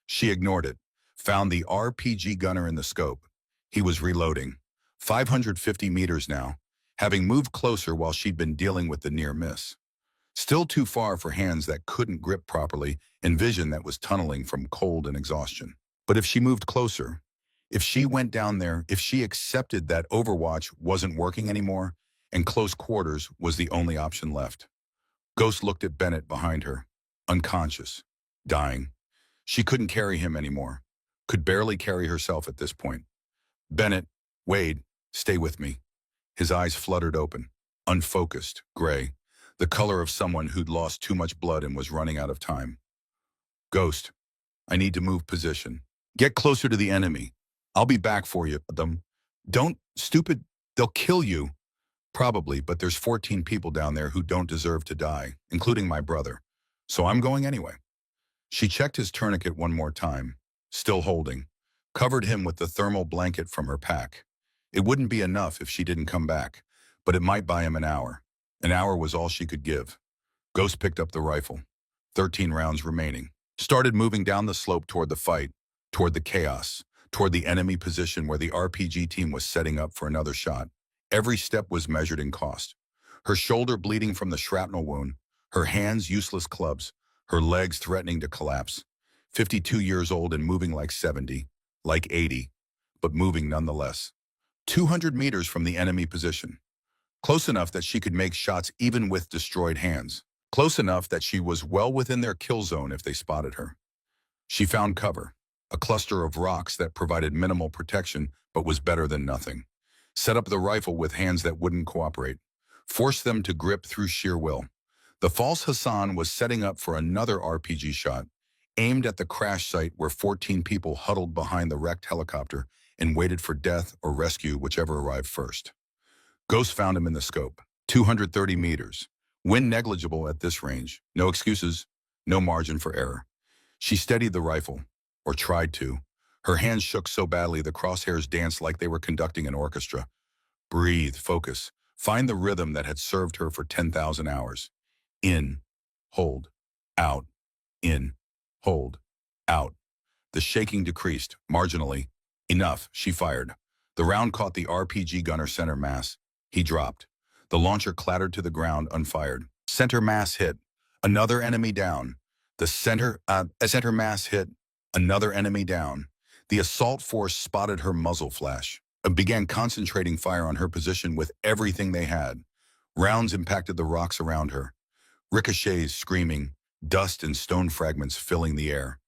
She ignored it, found the RPG gunner in the scope. He was reloading. 550 meters now, having moved closer while she'd been dealing with the near miss. Still too far for hands that couldn't grip properly and vision that was tunneling from cold and exhaustion. But if she moved closer, if she went down there, if she accepted that Overwatch wasn't working anymore and close quarters was the only option left. Ghost looked at Bennett behind her, unconscious, dying. She couldn't carry him anymore, could barely carry herself at this point. Bennett, Wade, stay with me. His eyes fluttered open, unfocused, gray, the color of someone who'd lost too much blood and was running out of time. Ghost, I need to move position. Get closer to the enemy. I'll be back for you, them. Don't, stupid, they'll kill you. Probably, but there's 14 people down there who don't deserve to die, including my brother. So I'm going anyway. She checked his tourniquet one more time, still holding, covered him with the thermal blanket from her pack. It wouldn't be enough if she didn't come back, but it might buy him an hour. An hour was all she could give. Ghost picked up the rifle, 13 rounds remaining, started moving down the slope toward the fight, toward the chaos, toward the enemy position where the RPG team was setting up for another shot. Every step was measured in cost. Her shoulder bleeding from the shrapnel wound, her hands useless clubs, her legs threatening to collapse. 52 years old and moving like 70, like 80, but moving nonetheless. 200 meters from the enemy position. Close enough that she could make shots even with destroyed hands. Close enough that she was well within their kill zone if they spotted her. She found cover, a cluster of rocks that provided minimal protection but was better than nothing. Set up the rifle with hands that wouldn't cooperate. Forced them to grip through sheer will. The false Hassan was setting up for another RPG shot, aimed at the crash site where 14 people huddled behind the wrecked helicopter and waited for death or rescue, whichever arrived first. Ghost found him in the scope, 230 meters. Wind negligible at this range. No excuses, no margin for error. She steadied the rifle, or tried to. Her hands shook so badly the crosshairs danced like they were conducting an orchestra. Breathe, focus, find the rhythm that had served her for 10,000 hours. In, hold, out, in, hold, out. The shaking decreased, marginally. Enough, she fired. The round caught the RPG gunner center mass. He dropped. The launcher clattered to the ground, unfired. Center mass hit. Another enemy down. The center mass hit. Another enemy down. The assault force spotted her muzzle flash and began concentrating fire on her position with everything they had. Rounds impacted the rocks around her. Ricochets screaming, dust and stone fragments filling the air.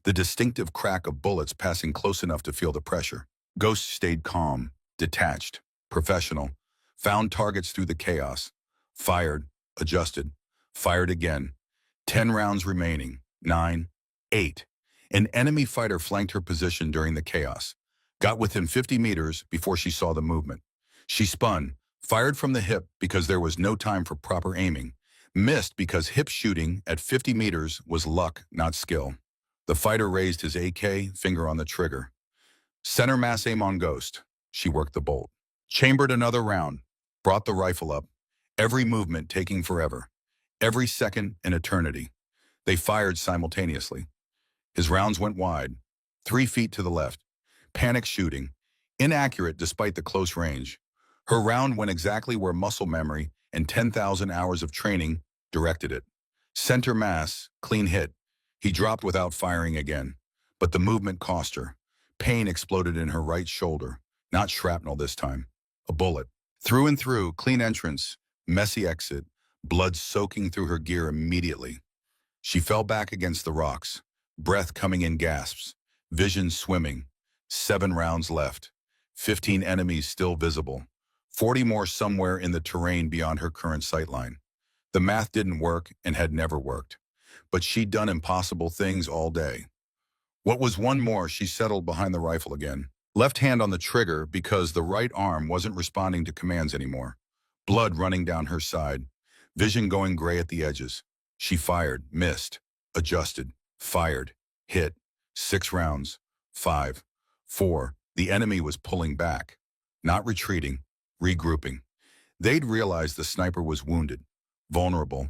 The distinctive crack of bullets passing close enough to feel the pressure. Ghost stayed calm, detached, professional, found targets through the chaos, fired, adjusted, fired again. 10 rounds remaining, 9, 8. An enemy fighter flanked her position during the chaos, got within 50 meters before she saw the movement. She spun, fired from the hip because there was no time for proper aiming, missed because hip shooting at 50 meters was luck, not skill. The fighter raised his AK, finger on the trigger. Center mass aim on Ghost. She worked the bolt. Chambered another round, brought the rifle up, every movement taking forever, every second an eternity. They fired simultaneously. His rounds went wide, 3 feet to the left. Panic shooting, inaccurate despite the close range. Her round went exactly where muscle memory and 10,000 hours of training directed it. Center mass, clean hit. He dropped without firing again, but the movement cost her. Pain exploded in her right shoulder, not shrapnel this time, a bullet. Through and through, clean entrance, messy exit, blood soaking through her gear immediately. She fell back against the rocks, breath coming in gasps, vision swimming. 7 rounds left, 15 enemies still visible, 40 more somewhere in the terrain beyond her current sightline. The math didn't work and had never worked, but she'd done impossible things all day. What was one more, she settled behind the rifle again. Left hand on the trigger because the right arm wasn't responding to commands anymore. Blood running down her side, vision going gray at the edges. She fired, missed, adjusted, fired, hit. 6 rounds, 5, 4. The enemy was pulling back, not retreating, regrouping. They'd realized the sniper was wounded, vulnerable.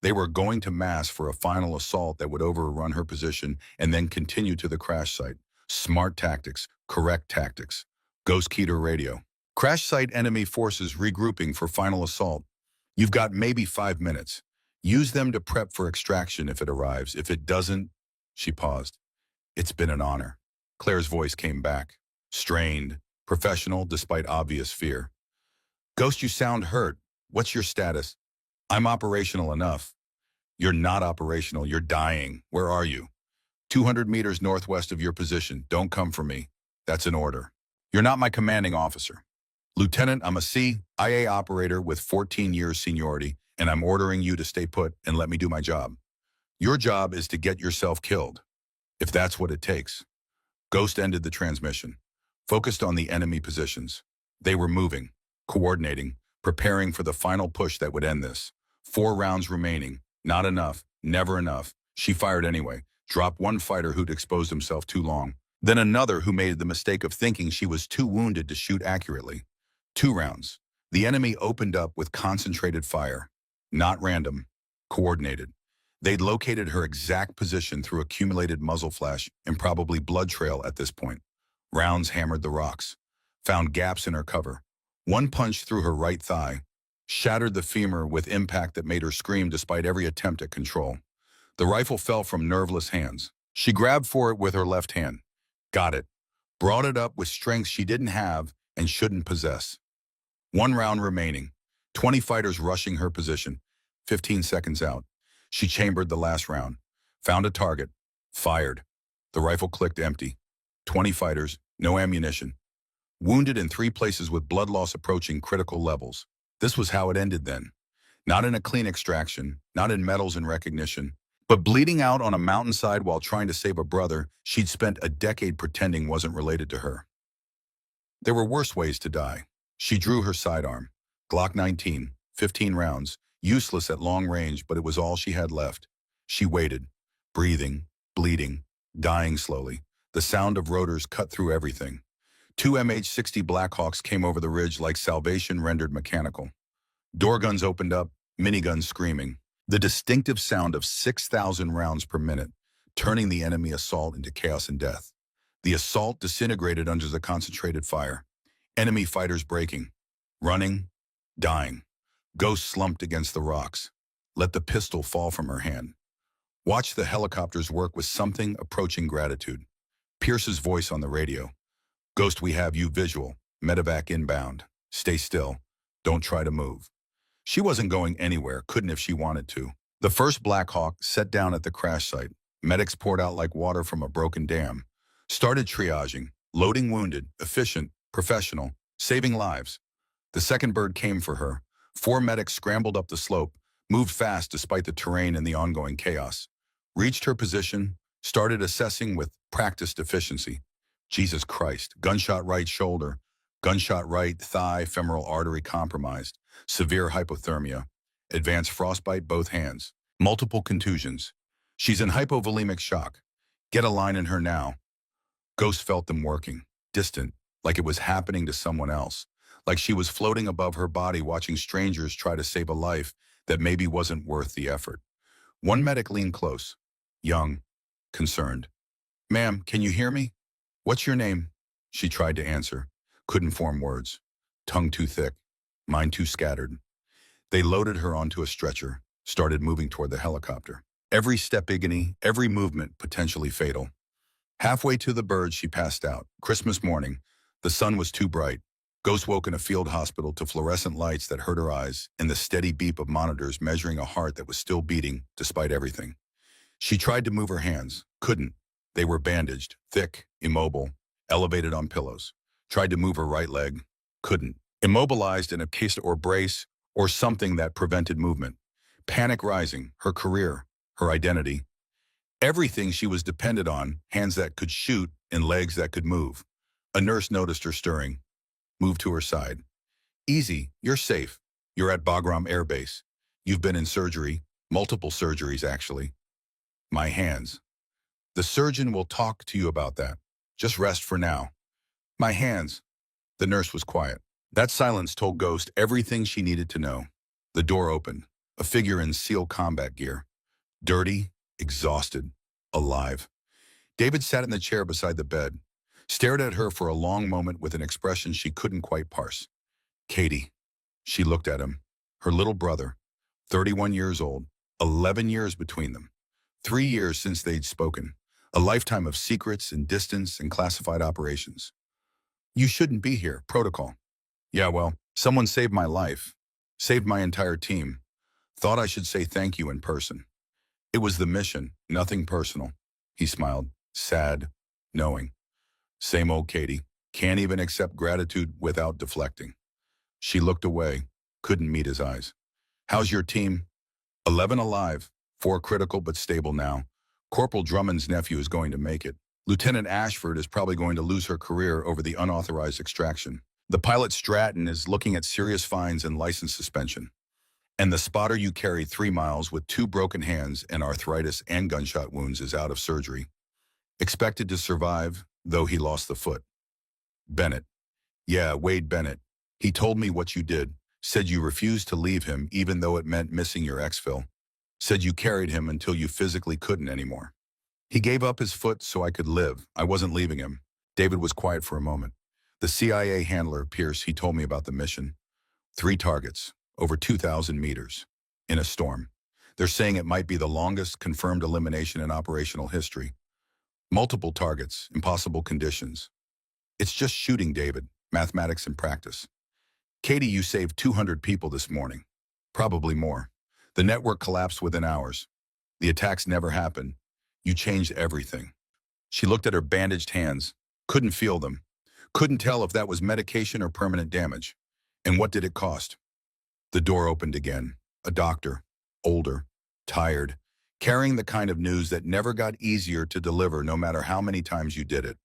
They were going to mass for a final assault that would overrun her position and then continue to the crash site. Smart tactics, correct tactics. Ghost keyed her radio. Crash site enemy forces regrouping for final assault. You've got maybe 5 minutes. Use them to prep for extraction if it arrives. If it doesn't, she paused. It's been an honor. Claire's voice came back, strained, professional despite obvious fear. Ghost, you sound hurt. What's your status? I'm operational enough. You're not operational. You're dying. Where are you? 200 meters northwest of your position. Don't come for me. That's an order. You're not my commanding officer. Lieutenant, I'm a CIA operator with 14 years seniority, and I'm ordering you to stay put and let me do my job. Your job is to get yourself killed, if that's what it takes. Ghost ended the transmission, focused on the enemy positions. They were moving, coordinating, preparing for the final push that would end this. 4 rounds remaining. Not enough. Never enough. She fired anyway. Dropped one fighter who'd exposed himself too long. Then another who made the mistake of thinking she was too wounded to shoot accurately. 2 rounds. The enemy opened up with concentrated fire. Not random. Coordinated. They'd located her exact position through accumulated muzzle flash and probably blood trail at this point. Rounds hammered the rocks. Found gaps in her cover. One punch through her right thigh. Shattered the femur with impact that made her scream despite every attempt at control. The rifle fell from nerveless hands. She grabbed for it with her left hand. Got it. Brought it up with strength she didn't have and shouldn't possess. 1 round remaining. 20 fighters rushing her position. 15 seconds out. She chambered the last round. Found a target. Fired. The rifle clicked empty. 20 fighters. No ammunition. Wounded in 3 places with blood loss approaching critical levels. This was how it ended then. Not in a clean extraction, not in medals and recognition, but bleeding out on a mountainside while trying to save a brother she'd spent a decade pretending wasn't related to her. There were worse ways to die. She drew her sidearm. Glock 19, 15 rounds, useless at long range, but it was all she had left. She waited, breathing, bleeding, dying slowly. The sound of rotors cut through everything. 2 MH-60 Blackhawks came over the ridge like salvation rendered mechanical. Door guns opened up, miniguns screaming. The distinctive sound of 6,000 rounds per minute, turning the enemy assault into chaos and death. The assault disintegrated under the concentrated fire. Enemy fighters breaking, running, dying. Ghost slumped against the rocks. Let the pistol fall from her hand. Watch the helicopters work with something approaching gratitude. Pierce's voice on the radio. Ghost, we have you visual. Medevac inbound. Stay still. Don't try to move. She wasn't going anywhere, couldn't if she wanted to. The first Black Hawk set down at the crash site. Medics poured out like water from a broken dam. Started triaging, loading wounded, efficient, professional, saving lives. The second bird came for her. 4 medics scrambled up the slope, moved fast despite the terrain and the ongoing chaos. Reached her position, started assessing with practiced efficiency. Jesus Christ, gunshot right shoulder, gunshot right thigh, femoral artery compromised, severe hypothermia, advanced frostbite both hands, multiple contusions. She's in hypovolemic shock. Get a line in her now. Ghost felt them working, distant, like it was happening to someone else, like she was floating above her body watching strangers try to save a life that maybe wasn't worth the effort. One medic leaned close, young, concerned. Ma'am, can you hear me? What's your name? She tried to answer, couldn't form words. Tongue too thick, mind too scattered. They loaded her onto a stretcher, started moving toward the helicopter. Every step agony, every movement potentially fatal. Halfway to the bird, she passed out. Christmas morning, the sun was too bright. Ghost woke in a field hospital to fluorescent lights that hurt her eyes and the steady beep of monitors measuring a heart that was still beating despite everything. She tried to move her hands, couldn't. They were bandaged, thick, immobile, elevated on pillows. Tried to move her right leg, couldn't. Immobilized in a case or brace or something that prevented movement. Panic rising, her career, her identity. Everything she was dependent on, hands that could shoot and legs that could move. A nurse noticed her stirring, moved to her side. Easy, you're safe. You're at Bagram Air Base. You've been in surgery, multiple surgeries actually. My hands. The surgeon will talk to you about that. Just rest for now. My hands. The nurse was quiet. That silence told Ghost everything she needed to know. The door opened. A figure in SEAL combat gear. Dirty, exhausted, alive. David sat in the chair beside the bed. stared at her for a long moment with an expression she couldn't quite parse. Katie. She looked at him. Her little brother, 31 years old, 11 years between them. 3 years since they'd spoken. A lifetime of secrets and distance and classified operations. You shouldn't be here, protocol. Yeah, well, someone saved my life. Saved my entire team. Thought I should say thank you in person. It was the mission, nothing personal. He smiled, sad, knowing. Same old Katie. Can't even accept gratitude without deflecting. She looked away, couldn't meet his eyes. How's your team? 11 alive, 4 critical but stable now. Corporal Drummond's nephew is going to make it. Lieutenant Ashford is probably going to lose her career over the unauthorized extraction. The pilot Stratton is looking at serious fines and license suspension. And the spotter you carried 3 miles with 2 broken hands and arthritis and gunshot wounds is out of surgery. Expected to survive, though he lost the foot. Bennett. Yeah, Wade Bennett. He told me what you did. Said you refused to leave him even though it meant missing your exfil. Said you carried him until you physically couldn't anymore. He gave up his foot so I could live. I wasn't leaving him. David was quiet for a moment. The CIA handler, Pierce, he told me about the mission. 3 targets, over 2,000 meters, in a storm. They're saying it might be the longest confirmed elimination in operational history. Multiple targets, impossible conditions. It's just shooting, David, mathematics and practice. Katie, you saved 200 people this morning. Probably more. The network collapsed within hours. The attacks never happened. You changed everything. She looked at her bandaged hands, couldn't feel them, couldn't tell if that was medication or permanent damage. And what did it cost? The door opened again. A doctor, older, tired, carrying the kind of news that never got easier to deliver no matter how many times you did it.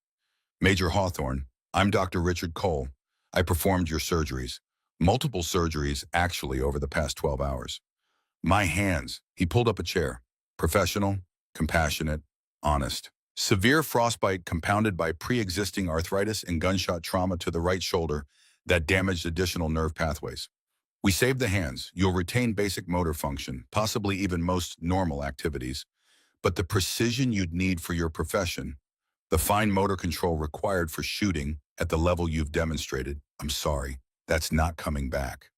Major Hawthorne, I'm Dr. Richard Cole. I performed your surgeries. Multiple surgeries, actually, over the past 12 hours. My hands. He pulled up a chair. Professional, compassionate, honest. Severe frostbite compounded by pre-existing arthritis and gunshot trauma to the right shoulder that damaged additional nerve pathways. We saved the hands. You'll retain basic motor function, possibly even most normal activities. But the precision you'd need for your profession, the fine motor control required for shooting at the level you've demonstrated, I'm sorry, that's not coming back.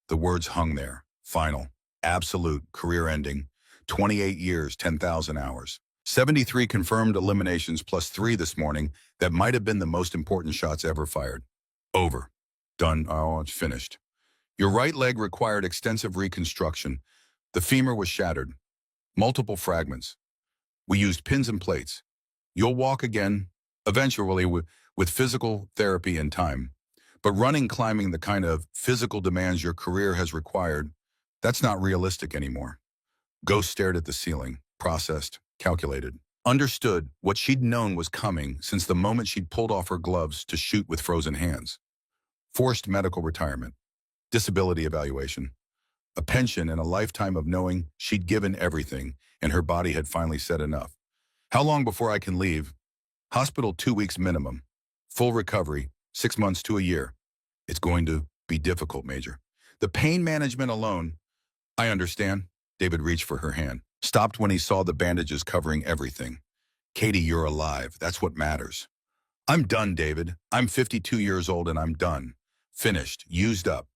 The words hung there. Final. Absolute. Career-ending. 28 years, 10,000 hours. 73 confirmed eliminations plus 3 this morning that might have been the most important shots ever fired. Over. Done. Oh, it's finished. Your right leg required extensive reconstruction. The femur was shattered. Multiple fragments. We used pins and plates. You'll walk again, eventually with physical therapy and time. But running, climbing the kind of physical demands your career has required, that's not realistic anymore. Ghost stared at the ceiling, processed, calculated. Understood what she'd known was coming since the moment she'd pulled off her gloves to shoot with frozen hands. Forced medical retirement, disability evaluation, a pension and a lifetime of knowing she'd given everything and her body had finally said enough. How long before I can leave? Hospital 2 weeks minimum. Full recovery, 6 months to a year. It's going to be difficult, Major. The pain management alone, I understand. David reached for her hand, stopped when he saw the bandages covering everything. Katie, you're alive. That's what matters. I'm done, David. I'm 52 years old and I'm done. Finished. Used up.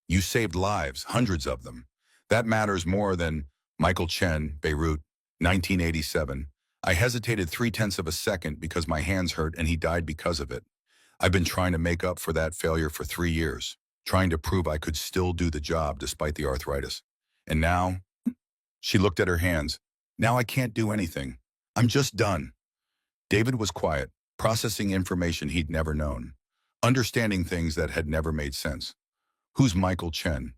You saved lives, hundreds of them. That matters more than Michael Chen, Beirut, 1987. I hesitated 0.3 of a second because my hands hurt and he died because of it. I've been trying to make up for that failure for 3 years, trying to prove I could still do the job despite the arthritis. And now, she looked at her hands. Now I can't do anything. I'm just done. David was quiet, processing information he'd never known, understanding things that had never made sense. Who's Michael Chen?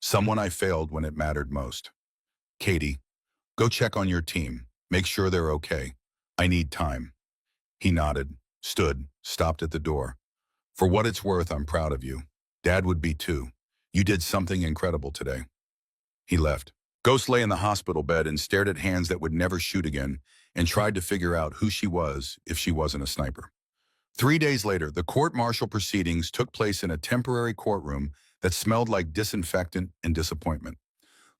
Someone I failed when it mattered most. Katie, go check on your team. Make sure they're okay. I need time. He nodded, stood, stopped at the door. For what it's worth, I'm proud of you. Dad would be too. You did something incredible today. He left. Ghost lay in the hospital bed and stared at hands that would never shoot again and tried to figure out who she was if she wasn't a sniper. 3 days later, the court-martial proceedings took place in a temporary courtroom that smelled like disinfectant and disappointment.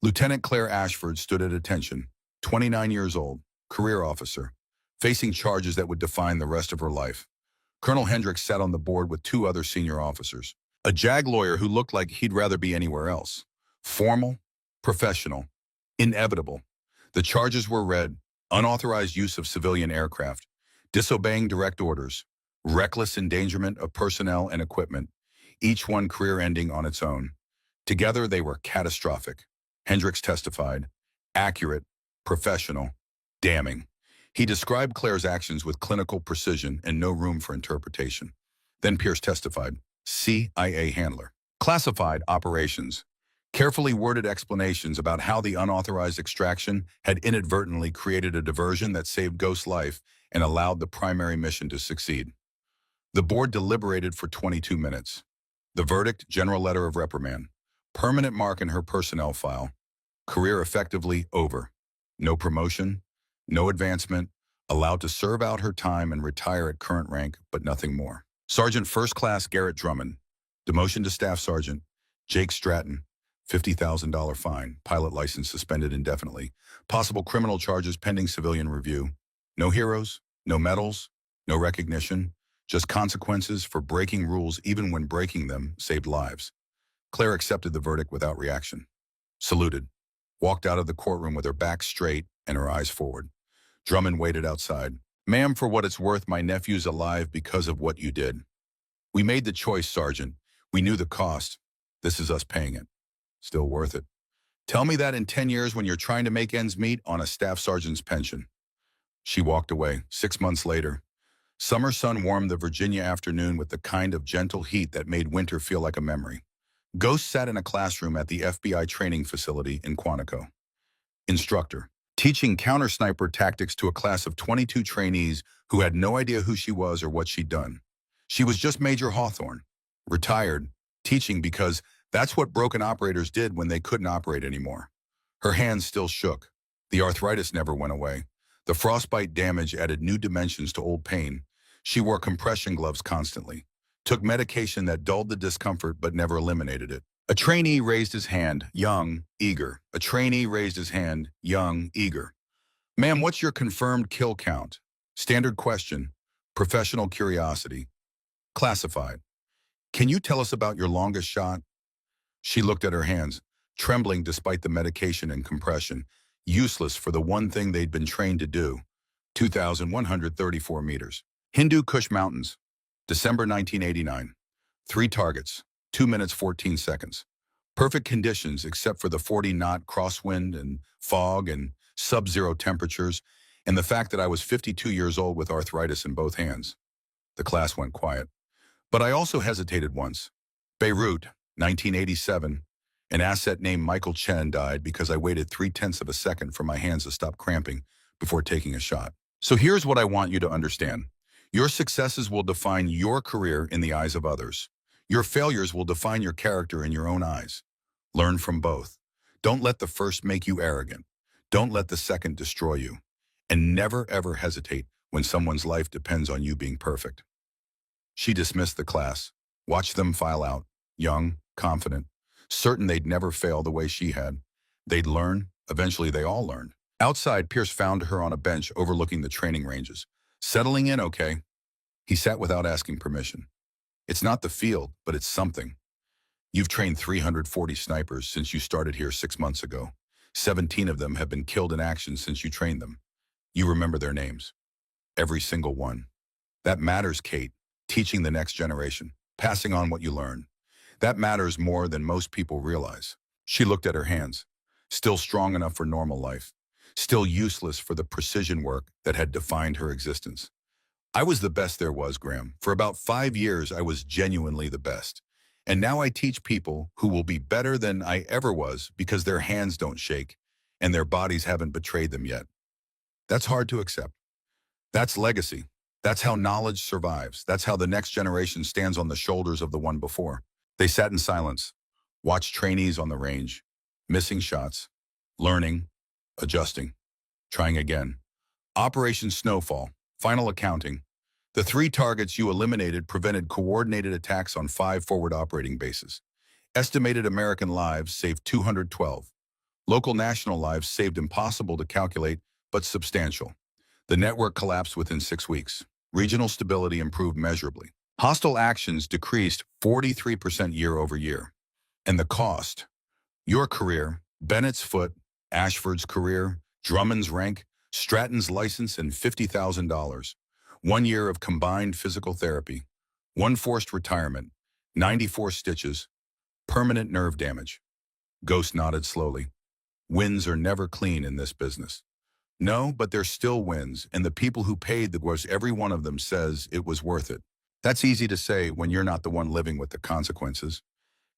Lieutenant Claire Ashford stood at attention, 29 years old, career officer, facing charges that would define the rest of her life. Colonel Hendricks sat on the board with two other senior officers. A JAG lawyer who looked like he'd rather be anywhere else. Formal, professional, inevitable. The charges were read: unauthorized use of civilian aircraft, disobeying direct orders, reckless endangerment of personnel and equipment, each one career-ending on its own. Together, they were catastrophic. Hendricks testified: accurate, professional, damning. He described Claire's actions with clinical precision and no room for interpretation. Then Pierce testified: CIA handler. Classified operations. Carefully worded explanations about how the unauthorized extraction had inadvertently created a diversion that saved Ghost's life and allowed the primary mission to succeed. The board deliberated for 22 minutes. The verdict: general letter of reprimand. Permanent mark in her personnel file. Career effectively over. No promotion, no advancement, allowed to serve out her time and retire at current rank, but nothing more. Sergeant First Class Garrett Drummond. Demotion to Staff Sergeant. Jake Stratton. $50,000 fine. Pilot license suspended indefinitely. Possible criminal charges pending civilian review. No heroes, no medals, no recognition. Just consequences for breaking rules even when breaking them saved lives. Claire accepted the verdict without reaction. Saluted. Walked out of the courtroom with her back straight and her eyes forward. Drummond waited outside. Ma'am, for what it's worth, my nephew's alive because of what you did. We made the choice, Sergeant. We knew the cost. This is us paying it. Still worth it. Tell me that in 10 years when you're trying to make ends meet on a staff sergeant's pension. She walked away. 6 months later, summer sun warmed the Virginia afternoon with the kind of gentle heat that made winter feel like a memory. Ghost sat in a classroom at the FBI training facility in Quantico. Instructor, teaching counter-sniper tactics to a class of 22 trainees who had no idea who she was or what she'd done. She was just Major Hawthorne, retired, teaching because that's what broken operators did when they couldn't operate anymore. Her hands still shook. The arthritis never went away. The frostbite damage added new dimensions to old pain. She wore compression gloves constantly, took medication that dulled the discomfort but never eliminated it. A trainee raised his hand, young, eager. A trainee raised his hand, young, eager. Ma'am, what's your confirmed kill count? Standard question. Professional curiosity. Classified. Can you tell us about your longest shot? She looked at her hands, trembling despite the medication and compression, useless for the one thing they'd been trained to do. 2,134 meters. Hindu Kush Mountains, December 1989. 3 targets, 2 minutes 14 seconds. Perfect conditions except for the 40-knot crosswind and fog and sub-zero temperatures and the fact that I was 52 years old with arthritis in both hands. The class went quiet. But I also hesitated once. Beirut, 1987. An asset named Michael Chen died because I waited 0.3 of a second for my hands to stop cramping before taking a shot. So here's what I want you to understand. Your successes will define your career in the eyes of others. Your failures will define your character in your own eyes. Learn from both. Don't let the first make you arrogant. Don't let the second destroy you. And never ever hesitate when someone's life depends on you being perfect. She dismissed the class, watched them file out, young, confident, certain they'd never fail the way she had. They'd learn. Eventually they all learned. Outside, Pierce found her on a bench overlooking the training ranges. Settling in okay? He sat without asking permission. It's not the field, but it's something. You've trained 340 snipers since you started here 6 months ago. 17 of them have been killed in action since you trained them. You remember their names. Every single one. That matters, Kate. Teaching the next generation. Passing on what you learn. That matters more than most people realize. She looked at her hands. Still strong enough for normal life. Still useless for the precision work that had defined her existence. I was the best there was, Graham. For about 5 years, I was genuinely the best. And now I teach people who will be better than I ever was because their hands don't shake and their bodies haven't betrayed them yet. That's hard to accept. That's legacy. That's how knowledge survives. That's how the next generation stands on the shoulders of the one before. They sat in silence, watched trainees on the range, missing shots, learning, adjusting, trying again. Operation Snowfall, final accounting. The 3 targets you eliminated prevented coordinated attacks on 5 forward operating bases. Estimated American lives saved 212. Local national lives saved impossible to calculate, but substantial. The network collapsed within 6 weeks. Regional stability improved measurably. Hostile actions decreased 43% year over year. And the cost? Your career, Bennett's foot, Ashford's career, Drummond's rank, Stratton's license, and $50,000. 1 year of combined physical therapy. One forced retirement. 94 stitches. Permanent nerve damage. Ghost nodded slowly. Wins are never clean in this business. No, but they're still wins, and the people who paid the gross, every one of them says it was worth it. That's easy to say when you're not the one living with the consequences.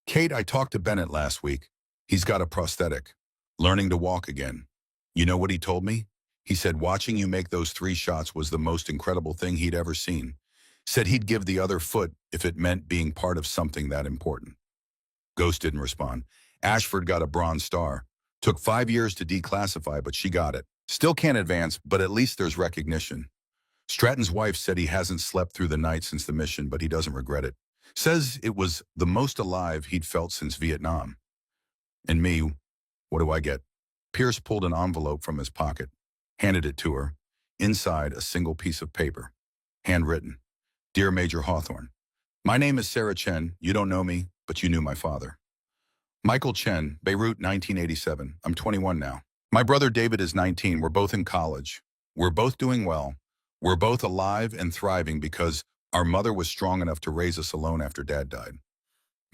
Kate, I talked to Bennett last week. He's got a prosthetic, learning to walk again. You know what he told me? He said watching you make those 3 shots was the most incredible thing he'd ever seen. Said he'd give the other foot if it meant being part of something that important. Ghost didn't respond. Ashford got a bronze star. Took 5 years to declassify, but she got it. Still can't advance, but at least there's recognition. Stratton's wife said he hasn't slept through the night since the mission, but he doesn't regret it. Says it was the most alive he'd felt since Vietnam. And me, what do I get? Pierce pulled an envelope from his pocket, handed it to her. Inside, a single piece of paper. Handwritten. Dear Major Hawthorne, my name is Sarah Chen. You don't know me, but you knew my father. Michael Chen, Beirut, 1987. I'm 21 now. My brother David is 19. We're both in college. We're both doing well. We're both alive and thriving because our mother was strong enough to raise us alone after Dad died.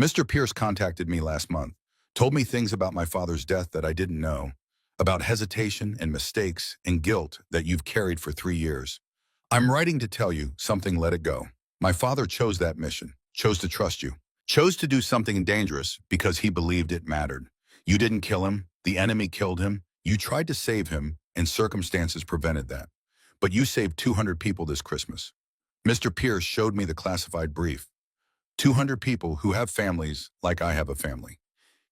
Mr. Pierce contacted me last month, told me things about my father's death that I didn't know, about hesitation and mistakes and guilt that you've carried for 3 years. I'm writing to tell you something, let it go. My father chose that mission, chose to trust you, chose to do something dangerous because he believed it mattered. You didn't kill him, the enemy killed him, you tried to save him, and circumstances prevented that. But you saved 200 people this Christmas. Mr. Pierce showed me the classified brief. 200 people who have families like I have a family.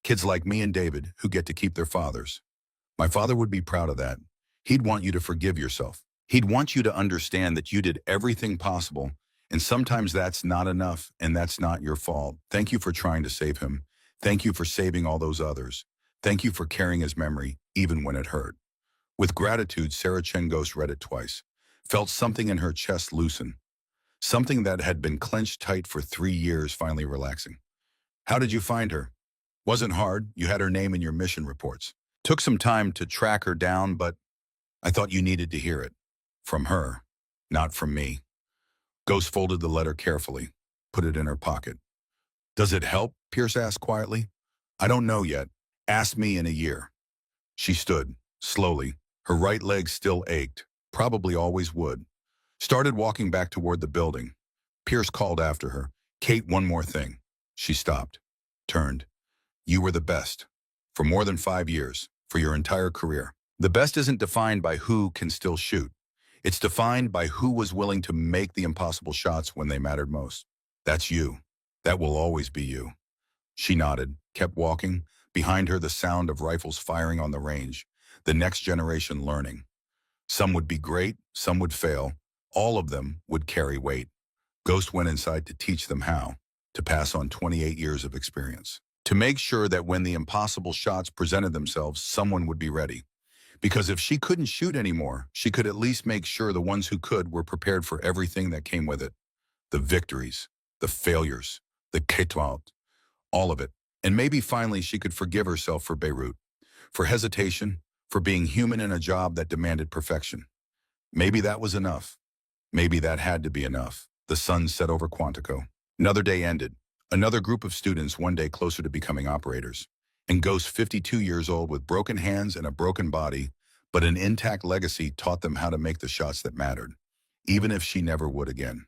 Kids like me and David who get to keep their fathers. My father would be proud of that. He'd want you to forgive yourself. He'd want you to understand that you did everything possible, and sometimes that's not enough, and that's not your fault. Thank you for trying to save him. Thank you for saving all those others. Thank you for carrying his memory, even when it hurt. With gratitude, Sarah Chen Ghost read it twice. Felt something in her chest loosen. Something that had been clenched tight for 3 years finally relaxing. How did you find her? Wasn't hard. You had her name in your mission reports. Took some time to track her down, but I thought you needed to hear it. From her, not from me. Ghost folded the letter carefully, put it in her pocket. Does it help? Pierce asked quietly. I don't know yet. Ask me in a year. She stood, slowly. Her right leg still ached, probably always would. Started walking back toward the building. Pierce called after her. Kate, one more thing. She stopped, turned. You were the best. For more than 5 years, for your entire career. The best isn't defined by who can still shoot. It's defined by who was willing to make the impossible shots when they mattered most. That's you. That will always be you. She nodded, kept walking. Behind her, the sound of rifles firing on the range. The next generation learning. Some would be great, some would fail. All of them would carry weight. Ghost went inside to teach them how, to pass on 28 years of experience. To make sure that when the impossible shots presented themselves, someone would be ready. Because if she couldn't shoot anymore, she could at least make sure the ones who could were prepared for everything that came with it. The victories, the failures, the étoiles, all of it. And maybe finally she could forgive herself for Beirut, for hesitation, for being human in a job that demanded perfection. Maybe that was enough. Maybe that had to be enough. The sun set over Quantico. Another day ended. Another group of students one day closer to becoming operators. And Ghost, 52 years old with broken hands and a broken body, but an intact legacy, taught them how to make the shots that mattered, even if she never would again.